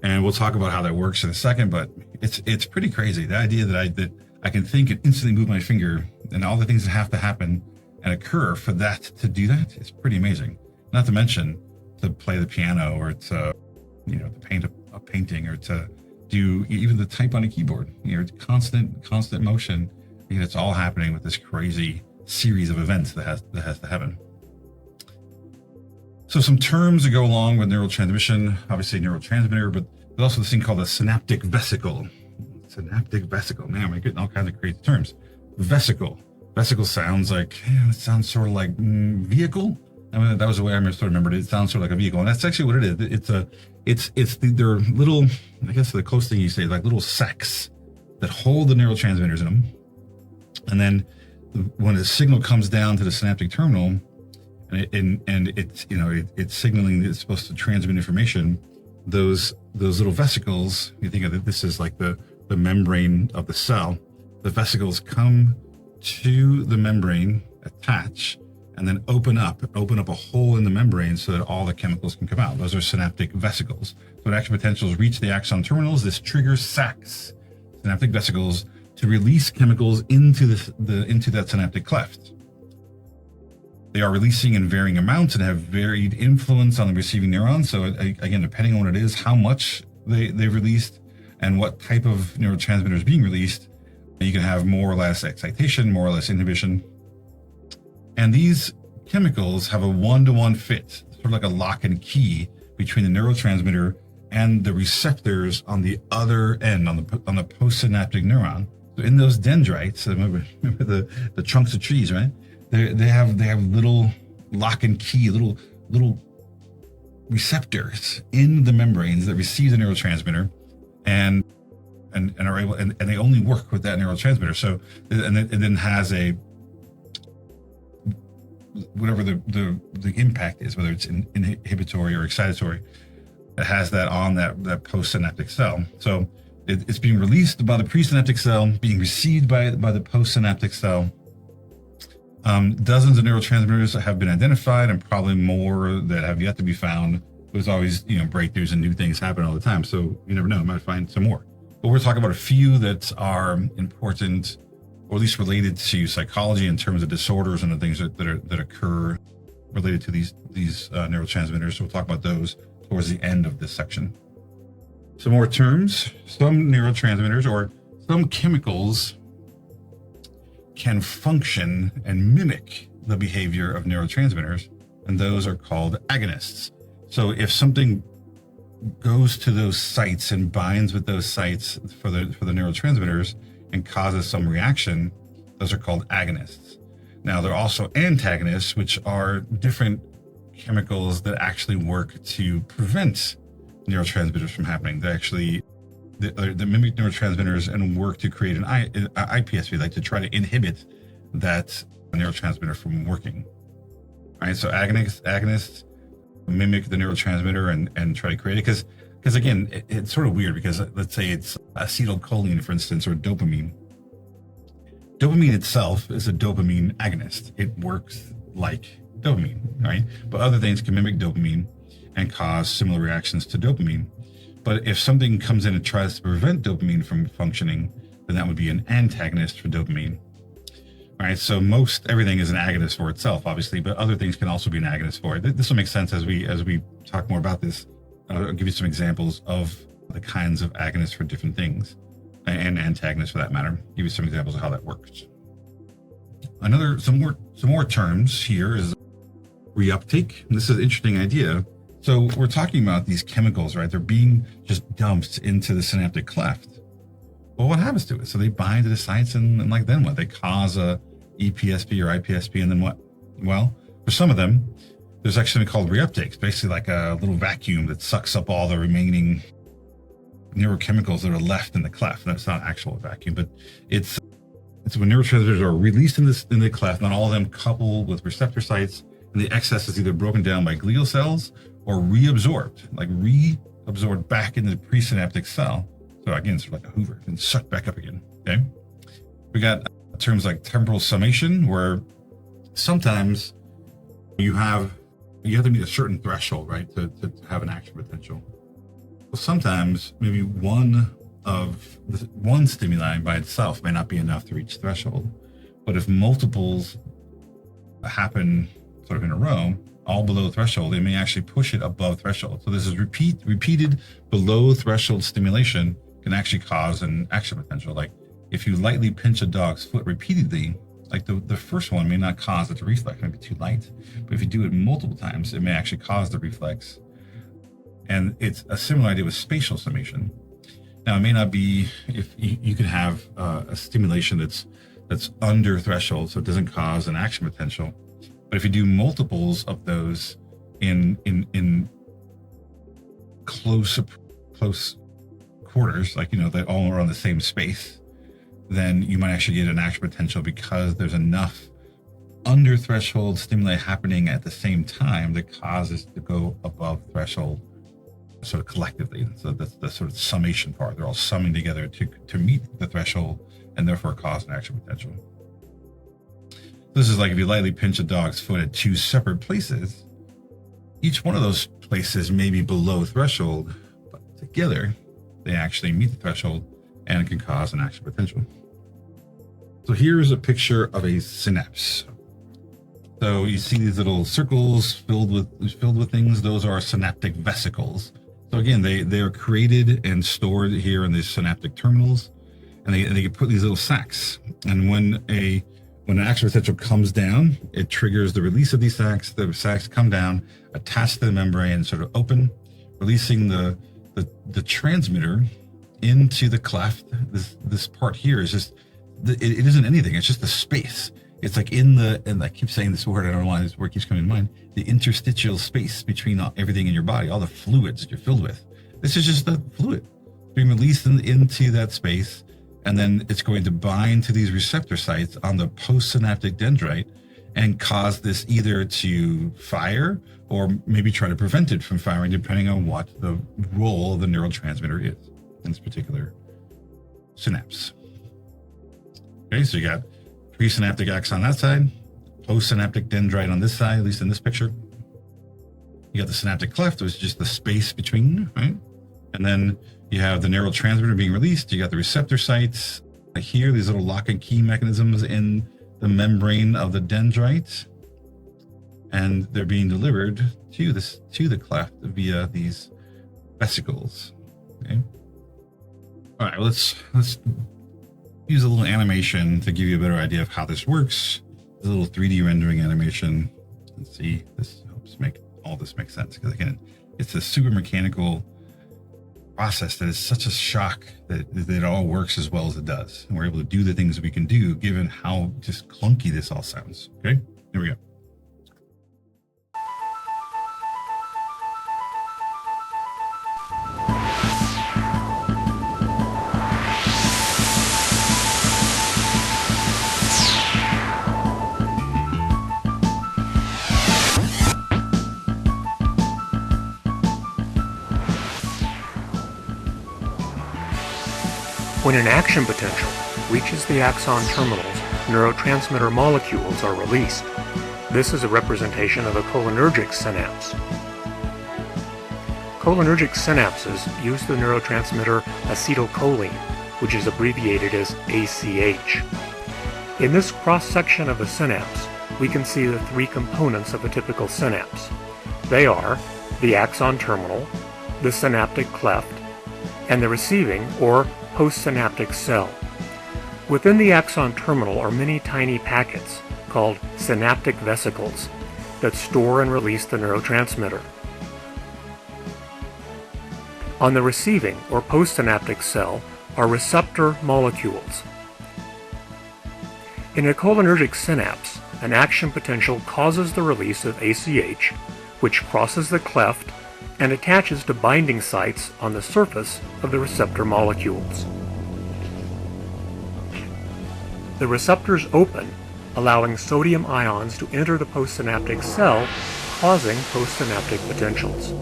And we'll talk about how that works in a second, but it's pretty crazy. The idea that I can think and instantly move my finger, and all the things that have to happen and occur for that to do that is pretty amazing. Not to mention to play the piano, or to paint a painting, or to do even to type on a keyboard. Constant motion. It's all happening with this crazy series of events that has to happen. So some terms that go along with neurotransmission, obviously neurotransmitter, but there's also this thing called a synaptic vesicle. Synaptic vesicle. Man, we're getting all kinds of crazy terms. Vesicle. Vesicle sounds like, it sounds sort of like vehicle. I mean, that was the way I sort of remembered it. It sounds sort of like a vehicle, and that's actually what it is. They're little, I guess the close thing you say, like little sacs that hold the neurotransmitters in them. And then when the signal comes down to the synaptic terminal, and it's signaling that it's supposed to transmit information, those little vesicles, you think of it, this is like the membrane of the cell. The vesicles come to the membrane, attach, and then open up a hole in the membrane so that all the chemicals can come out. Those are synaptic vesicles. So when action potentials reach the axon terminals, this triggers sacs, synaptic vesicles, to release chemicals into that synaptic cleft. They are releasing in varying amounts and have varied influence on the receiving neuron. So again, depending on what it is, how much they've released, and what type of neurotransmitter is being released, you can have more or less excitation, more or less inhibition. And these chemicals have a one-to-one fit, sort of like a lock and key between the neurotransmitter and the receptors on the other end, on the postsynaptic neuron. So in those dendrites, remember the trunks of trees, right? They have little lock and key, little receptors in the membranes that receive the neurotransmitter, and are able, and they only work with that neurotransmitter. So and then has a, whatever the impact is, whether it's inhibitory or excitatory, it has that on that postsynaptic cell. So it's being released by the presynaptic cell, being received by the postsynaptic cell. Dozens of neurotransmitters have been identified, and probably more that have yet to be found. There's always breakthroughs and new things happen all the time, so you never know, you might find some more. But we're talking about a few that are important, or at least related to psychology in terms of disorders and the things that occur related to these neurotransmitters. So we'll talk about those towards the end of this section. Some more terms. Some neurotransmitters or some chemicals can function and mimic the behavior of neurotransmitters, and those are called agonists. So if something goes to those sites and binds with those sites for the neurotransmitters and causes some reaction, those are called agonists. Now, there are also antagonists, which are different chemicals that actually work to prevent neurotransmitters from happening. They actually they mimic neurotransmitters and work to create an IPSP, like to try to inhibit that neurotransmitter from working. All right, so agonists mimic the neurotransmitter and try to create it, because again, it's sort of weird, because let's say it's acetylcholine, for instance, or dopamine. Dopamine itself is a dopamine agonist. It works like dopamine, right? But other things can mimic dopamine and cause similar reactions to dopamine. But if something comes in and tries to prevent dopamine from functioning, then that would be an antagonist for dopamine. All right, so most everything is an agonist for itself, obviously, but other things can also be an agonist for it. This will make sense as we talk more about this. I'll give you some examples of the kinds of agonists for different things, and antagonists for that matter. Give you some examples of how that works. Some more terms here is reuptake. And this is an interesting idea. So we're talking about these chemicals, right? They're being just dumped into the synaptic cleft. Well, what happens to it? So they bind to the sites, and like then what? They cause a EPSP or IPSP, and then what? Well, for some of them, there's actually something called reuptake. It's basically like a little vacuum that sucks up all the remaining neurochemicals that are left in the cleft. And it's not an actual vacuum, but it's when neurotransmitters are released in the cleft, not all of them couple with receptor sites, and the excess is either broken down by glial cells or reabsorbed back into the presynaptic cell. So again, sort of like a Hoover, and sucked back up again. Okay, we got terms like temporal summation, where sometimes you have to meet a certain threshold, right, to have an action potential. Well, sometimes maybe one stimuli by itself may not be enough to reach threshold, but if multiples happen sort of in a row, all below threshold, it may actually push it above threshold. So this is repeated below threshold stimulation can actually cause an action potential. Like if you lightly pinch a dog's foot repeatedly, like the first one may not cause it to reflex, it might be too light. But if you do it multiple times, it may actually cause the reflex. And it's a similar idea with spatial summation. Now, it may not be, if you could have a stimulation that's under threshold, so it doesn't cause an action potential. But if you do multiples of those in close quarters, like, they all are on the same space, then you might actually get an action potential, because there's enough under threshold stimuli happening at the same time that causes to go above threshold sort of collectively. So that's the sort of summation part. They're all summing together to meet the threshold and therefore cause an action potential. This is like if you lightly pinch a dog's foot at two separate places, each one of those places may be below threshold, but together they actually meet the threshold and it can cause an action potential. So here's a picture of a synapse. So you see these little circles filled with things. Those are synaptic vesicles. So again, they are created and stored here in these synaptic terminals, and they can put these little sacs. And when an action potential comes down, it triggers the release of these sacs. The sacs come down, attach to the membrane, and sort of open, releasing the transmitter into the cleft. This part here is just, it isn't anything. It's just the space. It's like and I keep saying this word, I don't know why this word keeps coming to mind, the interstitial space between everything in your body, all the fluids that you're filled with. This is just the fluid being released into that space, and then it's going to bind to these receptor sites on the postsynaptic dendrite and cause this either to fire or maybe try to prevent it from firing, depending on what the role of the neurotransmitter is in this particular synapse. Okay, so you got presynaptic axon on that side, postsynaptic dendrite on this side, at least in this picture. You got the synaptic cleft, which is just the space between, right? And then You have the neurotransmitter being released. You got the receptor sites. Here, these little lock and key mechanisms in the membrane of the dendrite, and they're being delivered to the cleft via these vesicles. Okay. All right, let's use a little animation to give you a better idea of how this works. A little 3D rendering animation. Let's see, this helps make all this make sense, because again, it's a super mechanical process that is such a shock that it all works as well as it does. And we're able to do the things we can do given how just clunky this all sounds. Okay, here we go. When an action potential reaches the axon terminals, neurotransmitter molecules are released. This is a representation of a cholinergic synapse. Cholinergic synapses use the neurotransmitter acetylcholine, which is abbreviated as ACH. In this cross-section of a synapse, we can see the three components of a typical synapse. They are the axon terminal, the synaptic cleft, and the receiving or postsynaptic cell. Within the axon terminal are many tiny packets called synaptic vesicles that store and release the neurotransmitter. On the receiving or postsynaptic cell are receptor molecules. In a cholinergic synapse, an action potential causes the release of ACH, which crosses the cleft and attaches to binding sites on the surface of the receptor molecules. The receptors open, allowing sodium ions to enter the postsynaptic cell, causing postsynaptic potentials.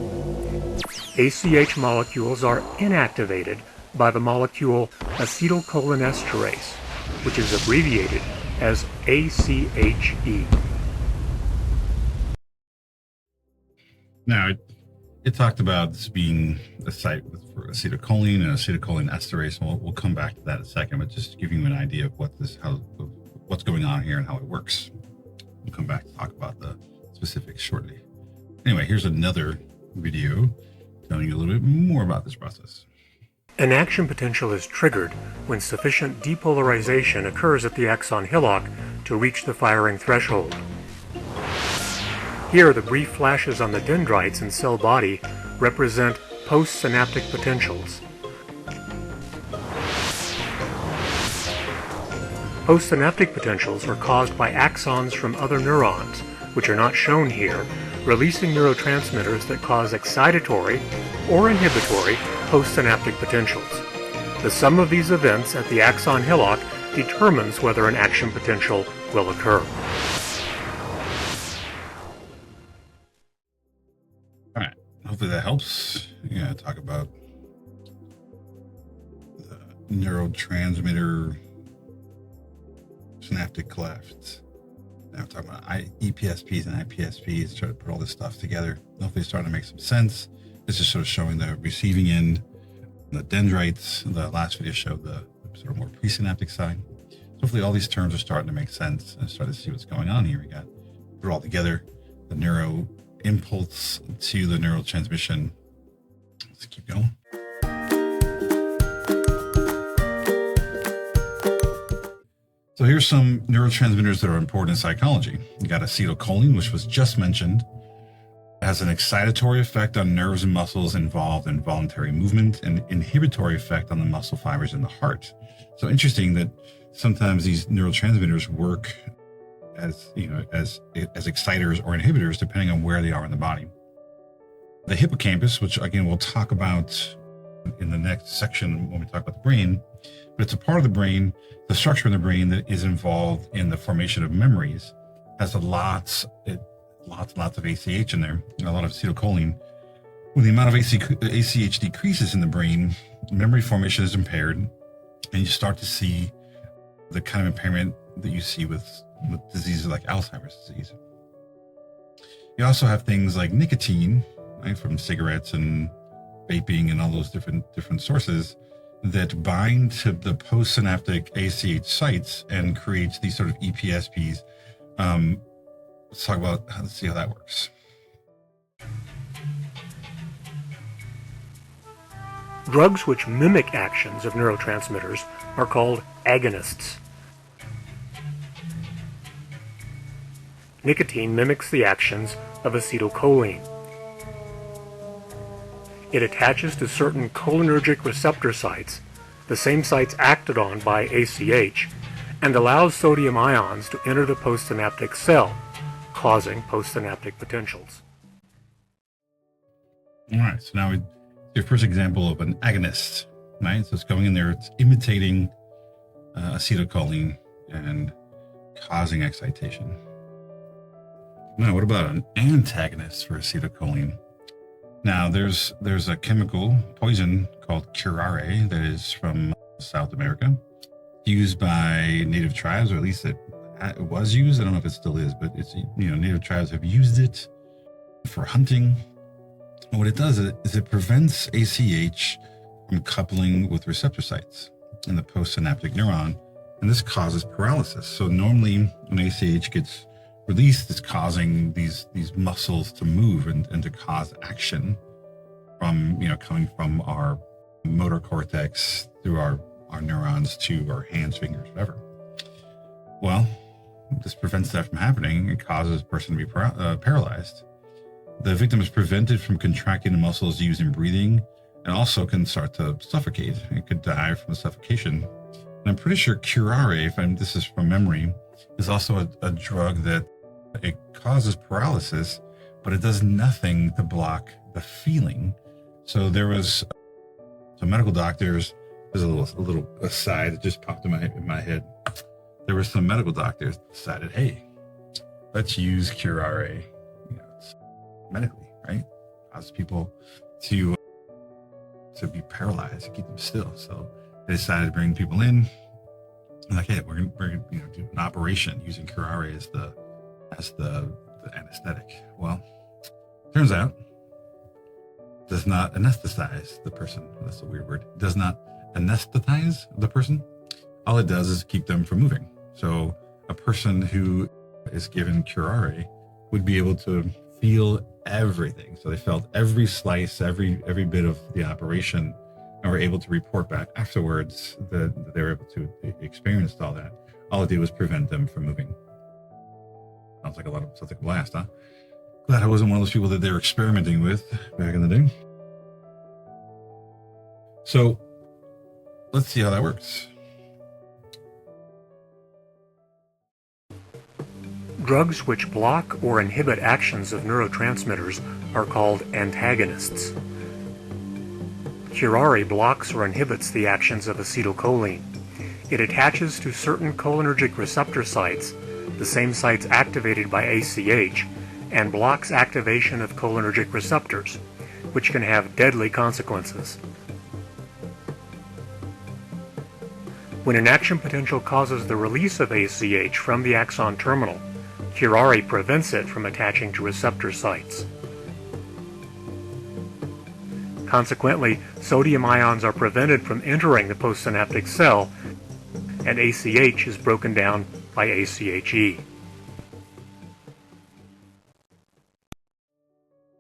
ACH molecules are inactivated by the molecule acetylcholinesterase, which is abbreviated as ACHE. Now, it talked about this being a site for acetylcholine and acetylcholine esterase, and we'll come back to that in a second, but just giving you an idea of what's going on here and how it works. We'll come back to talk about the specifics shortly. Anyway, here's another video telling you a little bit more about this process. An action potential is triggered when sufficient depolarization occurs at the axon hillock to reach the firing threshold. Here, the brief flashes on the dendrites and cell body represent postsynaptic potentials. Postsynaptic potentials are caused by axons from other neurons, which are not shown here, releasing neurotransmitters that cause excitatory or inhibitory postsynaptic potentials. The sum of these events at the axon hillock determines whether an action potential will occur. All right, hopefully that helps. Yeah, talk about the neurotransmitter synaptic cleft. Now we're talking about EPSPs and IPSPs, try to put all this stuff together. Hopefully it's starting to make some sense. This is sort of showing the receiving end, the dendrites. The last video showed the sort of more presynaptic side. So hopefully all these terms are starting to make sense and start to see what's going on here. We got put it all together, the neuro impulse to the neural transmission. Let's keep going. So here's some neurotransmitters that are important in psychology. You got acetylcholine, which was just mentioned. It has an excitatory effect on nerves and muscles involved in voluntary movement and inhibitory effect on the muscle fibers in the heart. So interesting that sometimes these neurotransmitters work as exciters or inhibitors depending on where they are in the body. The hippocampus, which again we'll talk about in the next section when we talk about the brain, but it's a part of the brain, the structure in the brain that is involved in the formation of memories, has lots of ACH in there, and a lot of acetylcholine. When the amount of ACH decreases in the brain, memory formation is impaired, and you start to see the kind of impairment that you see with diseases like Alzheimer's disease. You also have things like nicotine, right, from cigarettes and vaping and all those different sources that bind to the postsynaptic ACH sites and creates these sort of EPSPs. Let's see how that works. Drugs which mimic actions of neurotransmitters are called agonists. Nicotine mimics the actions of acetylcholine. It attaches to certain cholinergic receptor sites, the same sites acted on by ACH, and allows sodium ions to enter the postsynaptic cell, causing postsynaptic potentials. All right, so now your first example of an agonist, right? So it's going in there, it's imitating acetylcholine and causing excitation. Now, what about an antagonist for acetylcholine? Now, there's a chemical poison called curare that is from South America, used by native tribes, or at least it was used. I don't know if it still is, but it's, native tribes have used it for hunting. And what it does is it prevents ACH from coupling with receptor sites in the postsynaptic neuron, and this causes paralysis. So normally when ACH gets released, it's causing these muscles to move and to cause action from, coming from our motor cortex through our neurons to our hands, fingers, whatever. Well, this prevents that from happening. It causes a person to be paralyzed. The victim is prevented from contracting the muscles used in breathing and also can start to suffocate. It could die from the suffocation. And I'm pretty sure curare, this is from memory, is also a drug that it causes paralysis, but it does nothing to block the feeling. So there was some medical doctors. There's a little aside that just popped in my head. There were some medical doctors that decided, hey, let's use curare, medically, right? Causes people to be paralyzed, to keep them still. So they decided to bring people in. And like, hey, we're gonna do an operation using curare as the anesthetic. Well, turns out it does not anesthetize the person. That's a weird word. It does not anesthetize the person. All it does is keep them from moving. So a person who is given curare would be able to feel everything. So they felt every slice, every bit of the operation, and were able to report back afterwards that they were able to experience all that. All it did was prevent them from moving. Sounds like a blast, huh? Glad I wasn't one of those people that they were experimenting with back in the day. So let's see how that works. Drugs which block or inhibit actions of neurotransmitters are called antagonists. Curare blocks or inhibits the actions of acetylcholine. It attaches to certain cholinergic receptor sites, the same sites activated by ACH, and blocks activation of cholinergic receptors, which can have deadly consequences. When an action potential causes the release of ACH from the axon terminal, curare prevents it from attaching to receptor sites. Consequently, sodium ions are prevented from entering the postsynaptic cell, and ACH is broken down by ACHE.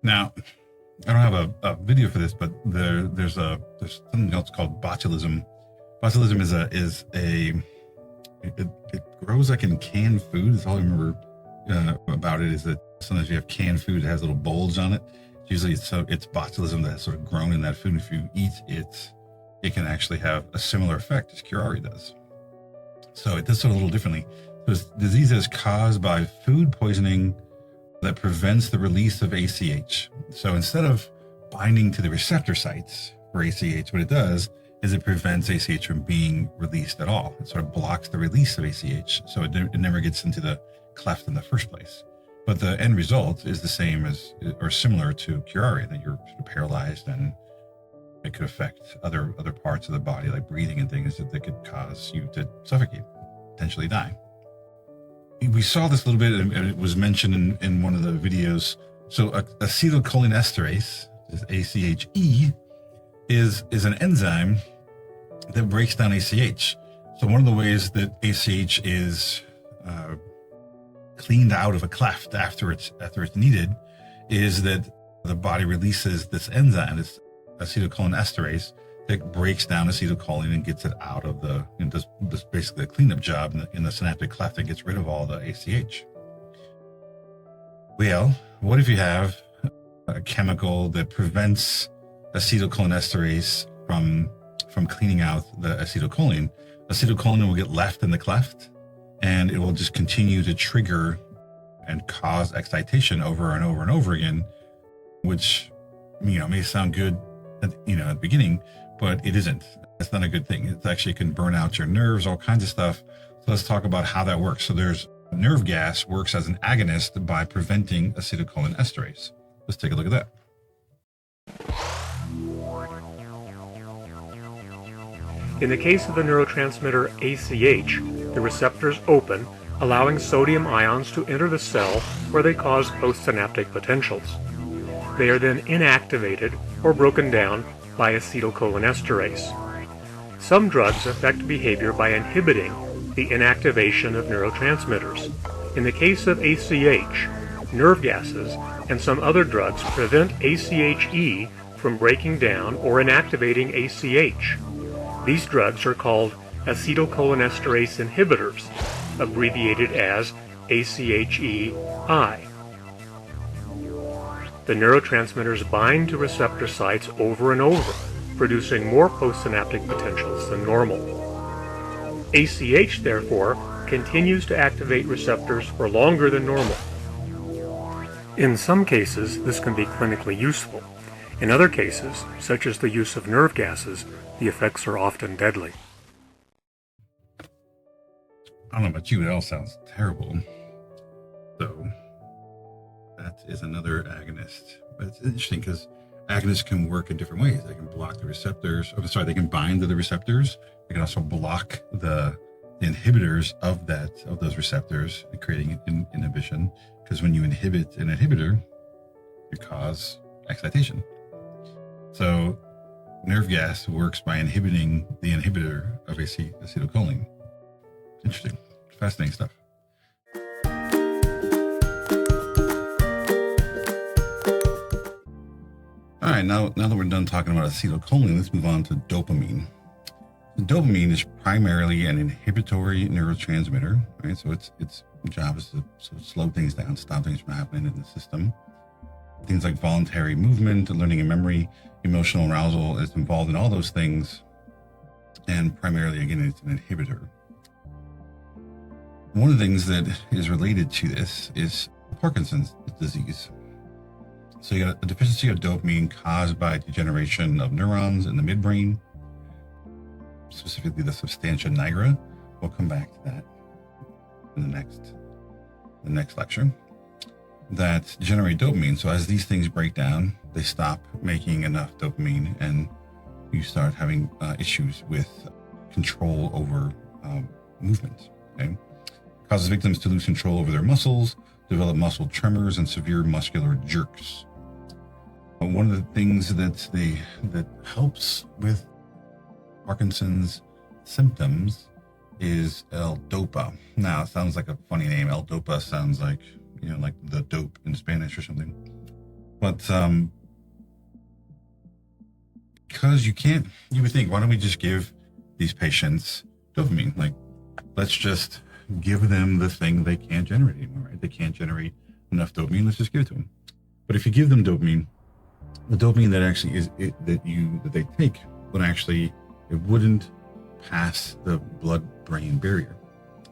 Now, I don't have a video for this, but there's something else called botulism. Botulism it grows like in canned food. That's all I remember about it, is that sometimes you have canned food that has little bulges on it. Usually it's botulism that has sort of grown in that food. And if you eat it, it can actually have a similar effect as curare does. So it does sort of a little differently. This disease is caused by food poisoning that prevents the release of ACH. So instead of binding to the receptor sites for ACH, what it does is it prevents ACH from being released at all. It sort of blocks the release of ACH, so it never gets into the cleft in the first place. But the end result is the same as, or similar to curare, that you're sort of paralyzed, and it could affect other parts of the body, like breathing and things that could cause you to suffocate, potentially die. We saw this a little bit, and it was mentioned in one of the videos. So acetylcholinesterase, is ACHE, is an enzyme that breaks down ACH. So one of the ways that ACH is cleaned out of a cleft after it's needed is that the body releases this enzyme, this acetylcholinesterase, that breaks down acetylcholine and gets it out of does basically a cleanup job in the synaptic cleft that gets rid of all the ACH. Well, what if you have a chemical that prevents acetylcholinesterase from cleaning out the acetylcholine? Acetylcholine will get left in the cleft, and it will just continue to trigger and cause excitation over and over and over again, which may sound good at the beginning, but it isn't. It's not a good thing. It actually can burn out your nerves, all kinds of stuff. So let's talk about how that works. So there's nerve gas works as an agonist by preventing acetylcholinesterase. Let's take a look at that. In the case of the neurotransmitter ACH, the receptors open, allowing sodium ions to enter the cell where they cause postsynaptic potentials. They are then inactivated or broken down by acetylcholinesterase. Some drugs affect behavior by inhibiting the inactivation of neurotransmitters. In the case of ACH, nerve gases and some other drugs prevent ACHE from breaking down or inactivating ACH. These drugs are called acetylcholinesterase inhibitors, abbreviated as ACHEI. The neurotransmitters bind to receptor sites over and over, producing more postsynaptic potentials than normal. ACH, therefore, continues to activate receptors for longer than normal. In some cases, this can be clinically useful. In other cases, such as the use of nerve gases, the effects are often deadly. I don't know about you, it all sounds terrible. So that is another agonist. But it's interesting because agonists can work in different ways. They can block the receptors. They can bind to the receptors. They can also block the inhibitors of those receptors, creating inhibition. Because when you inhibit an inhibitor, you cause excitation. So nerve gas works by inhibiting the inhibitor of acetylcholine. Interesting. Fascinating stuff. All right, now that we're done talking about acetylcholine, let's move on to dopamine. The dopamine is primarily an inhibitory neurotransmitter, right? So its job is to slow things down, stop things from happening in the system. Things like voluntary movement, learning and memory, emotional arousal is involved in all those things. And primarily, again, it's an inhibitor. One of the things that is related to this is Parkinson's disease. So you got a deficiency of dopamine caused by degeneration of neurons in the midbrain, specifically the substantia nigra. We'll come back to that in the next lecture. That generate dopamine. So as these things break down, they stop making enough dopamine, and you start having issues with control over movement. Okay, causes victims to lose control over their muscles, develop muscle tremors, and severe muscular jerks. One of the things that helps with Parkinson's symptoms is L-DOPA. Now, it sounds like a funny name. L-DOPA sounds like, like the dope in Spanish or something. But because you would think, why don't we just give these patients dopamine? Like, let's just give them the thing they can't generate anymore, right? They can't generate enough dopamine. Let's just give it to them. But if you give them dopamine, the dopamine that actually that they take it wouldn't pass the blood-brain barrier,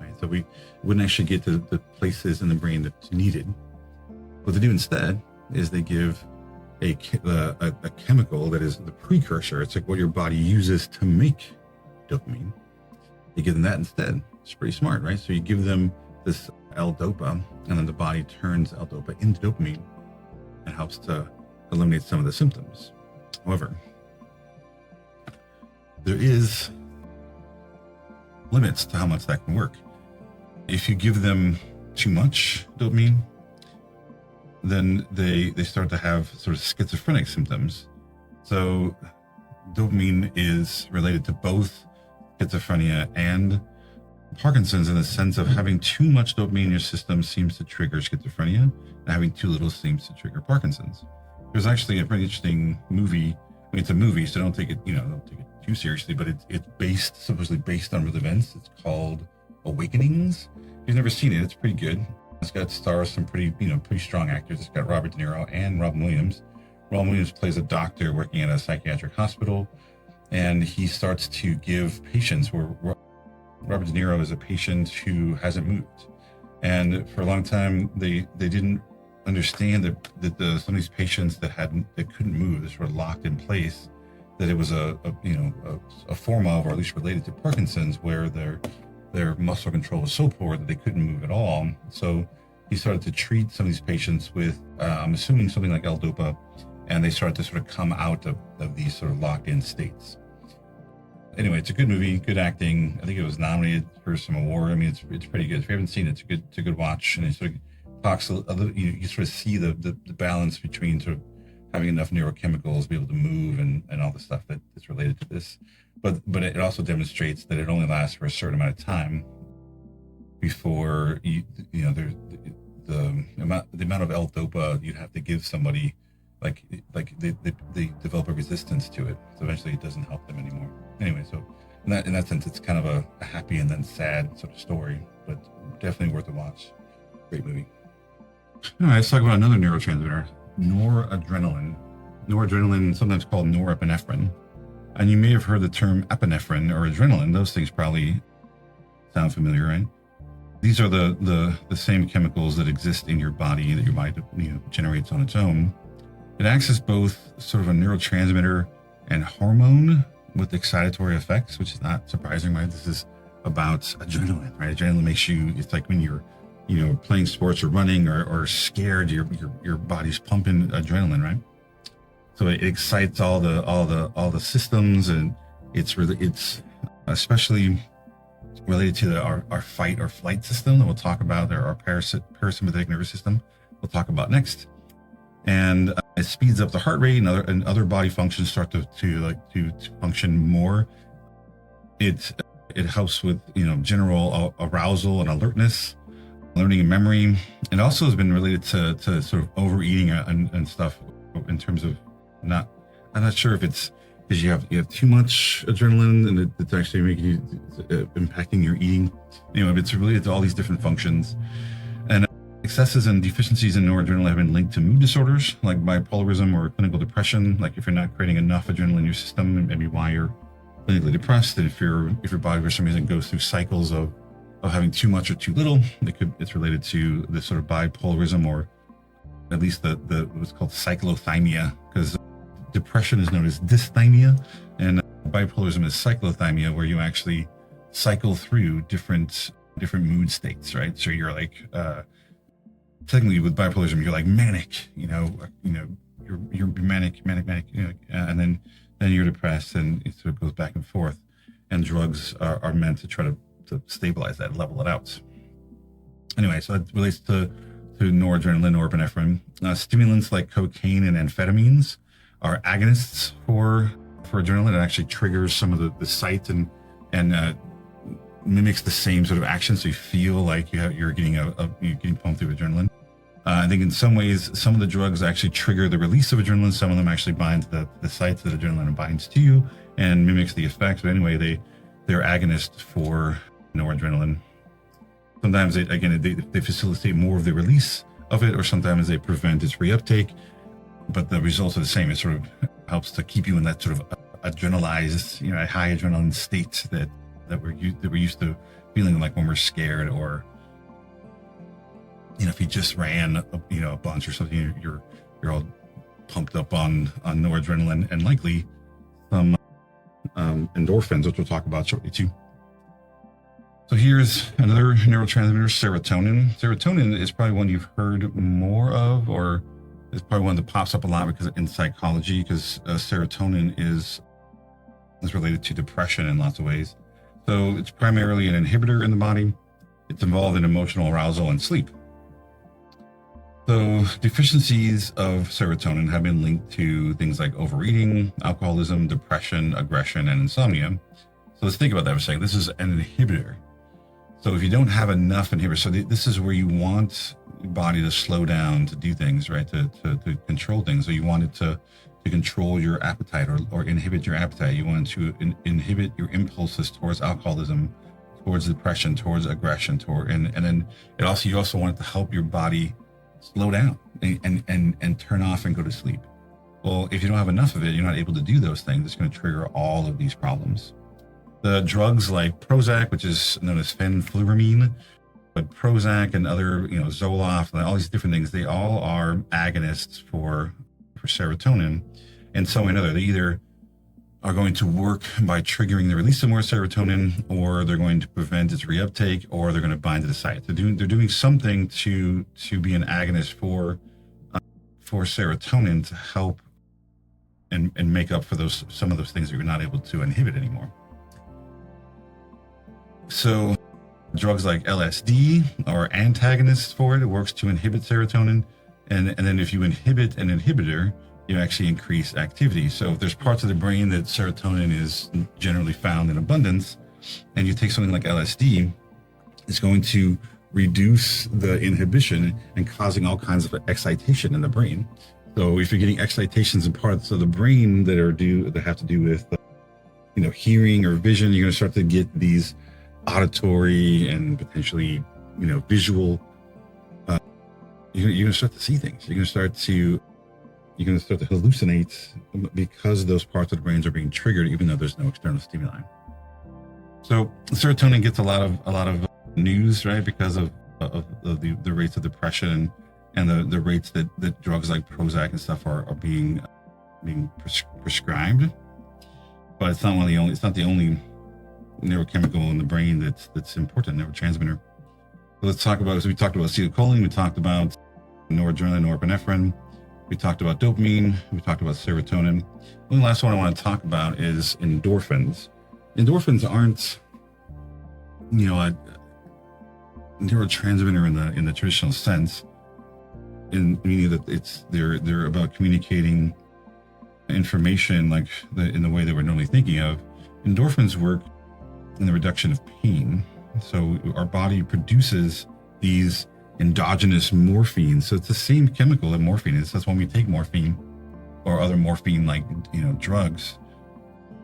right? So we wouldn't actually get to the places in the brain that's needed. What they do instead is they give a chemical that is the precursor. It's like what your body uses to make dopamine. You give them that instead. It's pretty smart, right? So you give them this L-DOPA, and then the body turns L-DOPA into dopamine and helps to eliminate some of the symptoms. However, there is limits to how much that can work. If you give them too much dopamine, then they start to have sort of schizophrenic symptoms. So dopamine is related to both schizophrenia and Parkinson's, in the sense of having too much dopamine in your system seems to trigger schizophrenia, and having too little seems to trigger Parkinson's. There's actually a pretty interesting movie. I mean, it's a movie, so don't take it too seriously, but it's supposedly based on real events. It's called Awakenings. If you've never seen it, it's pretty good. It's got stars some pretty strong actors. It's got Robert De Niro and Robin Williams. Robin Williams plays a doctor working at a psychiatric hospital, and he starts to give patients where Robert De Niro is a patient who hasn't moved. And for a long time, they didn't understand that some of these patients that couldn't move, that were locked in place, that it was a form of, or at least related to Parkinson's, where their muscle control was so poor that they couldn't move at all. So he started to treat some of these patients with, I'm assuming, something like L-Dopa, and they started to sort of come out of these sort of locked-in states. Anyway, it's a good movie, good acting. I think it was nominated for some award. I mean, it's pretty good. If you haven't seen it, it's a good watch. And it sort of talks a little, you sort of see the balance between sort of having enough neurochemicals to be able to move and all the stuff that's related to this. But it also demonstrates that it only lasts for a certain amount of time before there's the amount of L-Dopa you'd have to give somebody, like they develop a resistance to it. So eventually it doesn't help them anymore. Anyway, so in that sense, it's kind of a happy and then sad sort of story, but definitely worth a watch. Great movie. All right, let's talk about another neurotransmitter, noradrenaline. Noradrenaline, sometimes called norepinephrine. And you may have heard the term epinephrine or adrenaline. Those things probably sound familiar, right? These are the same chemicals that exist in your body, that your body generates on its own. It acts as both sort of a neurotransmitter and hormone with excitatory effects, which is not surprising, right? This is about adrenaline, right? Adrenaline makes you, it's like when you're, playing sports or running or scared, your body's pumping adrenaline, right? So it excites all the systems, and it's especially related to our fight or flight system that we'll talk about, or our parasympathetic nervous system we'll talk about next. And it speeds up the heart rate, and other body functions start to function more. It helps with general arousal and alertness, learning and memory. It also has been related to sort of overeating and stuff, in terms of I'm not sure if it's because you have too much adrenaline and it's actually making you impacting your eating. Anyway, but it's related to all these different functions. And excesses and deficiencies in noradrenaline have been linked to mood disorders like bipolarism or clinical depression. Like if you're not creating enough adrenaline in your system, maybe why you're clinically depressed. And if your body for some reason goes through cycles of having too much or too little, it's related to this sort of bipolarism, or at least the what's called cyclothymia, because depression is known as dysthymia, and bipolarism is cyclothymia, where you actually cycle through different mood states, right? So you're like, technically with bipolarism, you're like manic, you're manic, and then you're depressed, and it sort of goes back and forth. And drugs are meant to try to stabilize that, level it out. Anyway, so it relates to noradrenaline, norepinephrine. Stimulants like cocaine and amphetamines are agonists for adrenaline. It actually triggers some of the sites and mimics the same sort of action. So you feel like you're getting pumped through adrenaline. I think in some ways, some of the drugs actually trigger the release of adrenaline. Some of them actually bind to the sites that adrenaline binds to you and mimics the effects. But anyway, they're agonists for noradrenaline. Sometimes they facilitate more of the release of it, or sometimes they prevent its reuptake. But the results are the same. It sort of helps to keep you in that sort of adrenalized, high adrenaline state that we're used to feeling like when we're scared, or if you just ran a bunch or something, you're all pumped up on noradrenaline, and likely some endorphins, which we'll talk about shortly too. So here's another neurotransmitter, serotonin. Serotonin is probably one you've heard more of, or it's probably one that pops up a lot in psychology, because serotonin is related to depression in lots of ways. So it's primarily an inhibitor in the body. It's involved in emotional arousal and sleep. So deficiencies of serotonin have been linked to things like overeating, alcoholism, depression, aggression, and insomnia. So let's think about that for a second. This is an inhibitor. So if you don't have enough inhibitors, so this is where you want your body to slow down, to do things, right? To control things. So you want it to control your appetite or inhibit your appetite. You want to inhibit your impulses towards alcoholism, towards depression, towards aggression, and then you also want it to help your body slow down and turn off and go to sleep. Well, if you don't have enough of it, you're not able to do those things. It's going to trigger all of these problems. The drugs like Prozac, which is known as phenfluramine, but Prozac and other, Zoloft, and all these different things, they all are agonists for serotonin in some way or another. They either are going to work by triggering the release of more serotonin, or they're going to prevent its reuptake, or they're going to bind to the site. They're doing something to be an agonist for serotonin to help and make up for some of those things that you're not able to inhibit anymore. So drugs like LSD are antagonists for it. It works to inhibit serotonin. And then if you inhibit an inhibitor, you actually increase activity. So if there's parts of the brain that serotonin is generally found in abundance, and you take something like LSD, it's going to reduce the inhibition and causing all kinds of excitation in the brain. So if you're getting excitations in parts of the brain that have to do with hearing or vision, you're going to start to get these auditory and potentially visual. You're going to start to see things. You're going to start to hallucinate because those parts of the brains are being triggered, even though there's no external stimuli. So serotonin gets a lot of news, right, because of the rates of depression and the rates that drugs like Prozac and stuff are being prescribed. But it's not the only neurochemical in the brain that's important, neurotransmitter. So let's talk about. So we talked about acetylcholine. We talked about noradrenaline, norepinephrine. We talked about dopamine. We talked about serotonin. And the last one I want to talk about is endorphins. Endorphins aren't, a neurotransmitter in the traditional sense, meaning that they're about communicating information in the way that we're normally thinking of. Endorphins work in the reduction of pain. So our body produces these endogenous morphine. So it's the same chemical that morphine is. That's when we take morphine or other morphine drugs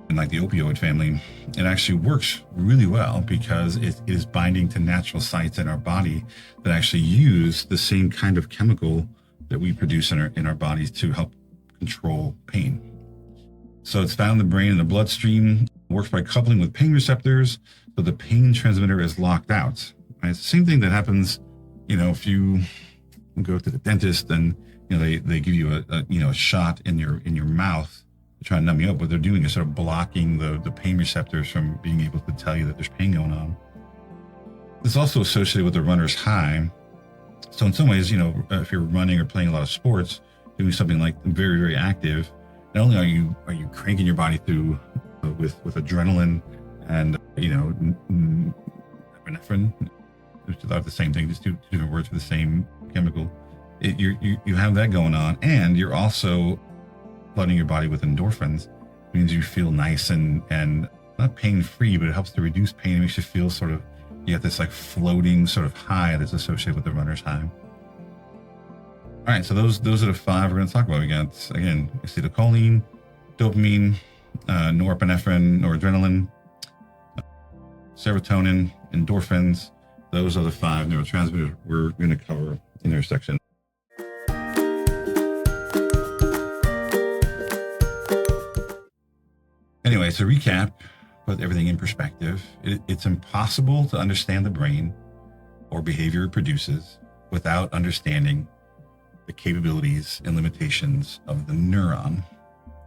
and like the opioid family, it actually works really well because it is binding to natural sites in our body that actually use the same kind of chemical that we produce in our bodies to help control pain. So it's found in the brain and the bloodstream, works by coupling with pain receptors, so the pain transmitter is locked out. Right? It's the same thing that happens, if you go to the dentist and they give you a shot in your mouth to try and numb you up. What they're doing is sort of blocking the pain receptors from being able to tell you that there's pain going on. It's also associated with the runner's high. So in some ways, if you're running or playing a lot of sports, doing something like very, very active, not only are you cranking your body through with adrenaline and epinephrine, which are the same thing, just two different words for the same chemical. You have that going on, and you're also flooding your body with endorphins. It means you feel nice and not pain-free, but it helps to reduce pain. It makes you feel you have this floating sort of high that's associated with the runner's high. All right, so those are the five we're going to talk about. We got, again, acetylcholine, dopamine, norepinephrine, noradrenaline, serotonin, endorphins. Those are the five neurotransmitters we're going to cover in our section. Anyway, to recap, put everything in perspective, it's impossible to understand the brain or behavior it produces without understanding the capabilities and limitations of the neuron.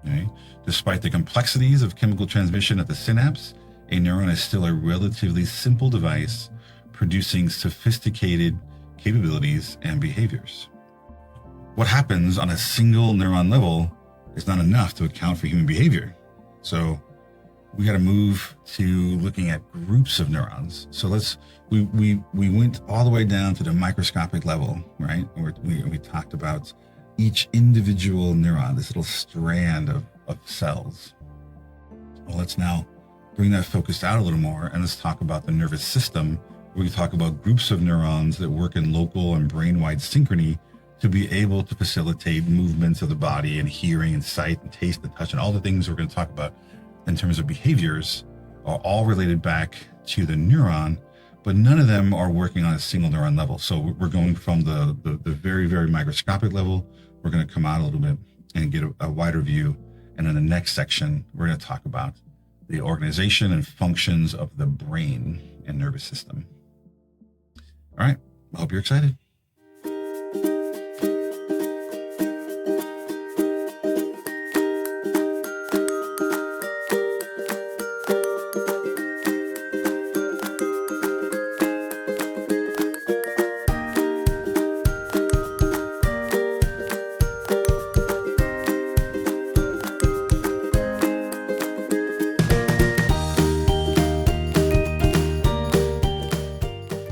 Okay? Despite the complexities of chemical transmission at the synapse, a neuron is still a relatively simple device producing sophisticated capabilities and behaviors. What happens on a single neuron level is not enough to account for human behavior. So we got to move to looking at groups of neurons. So we went all the way down to the microscopic level, right? Where we talked about each individual neuron, this little strand of cells. Well, let's now bring that focus out a little more, and let's talk about the nervous system. We talk about groups of neurons that work in local and brain-wide synchrony to be able to facilitate movements of the body and hearing and sight and taste and touch and all the things we're going to talk about in terms of behaviors are all related back to the neuron, but none of them are working on a single neuron level. So we're going from the very, very microscopic level. We're going to come out a little bit and get a wider view. And in the next section, we're going to talk about the organization and functions of the brain and nervous system. All right. I hope you're excited.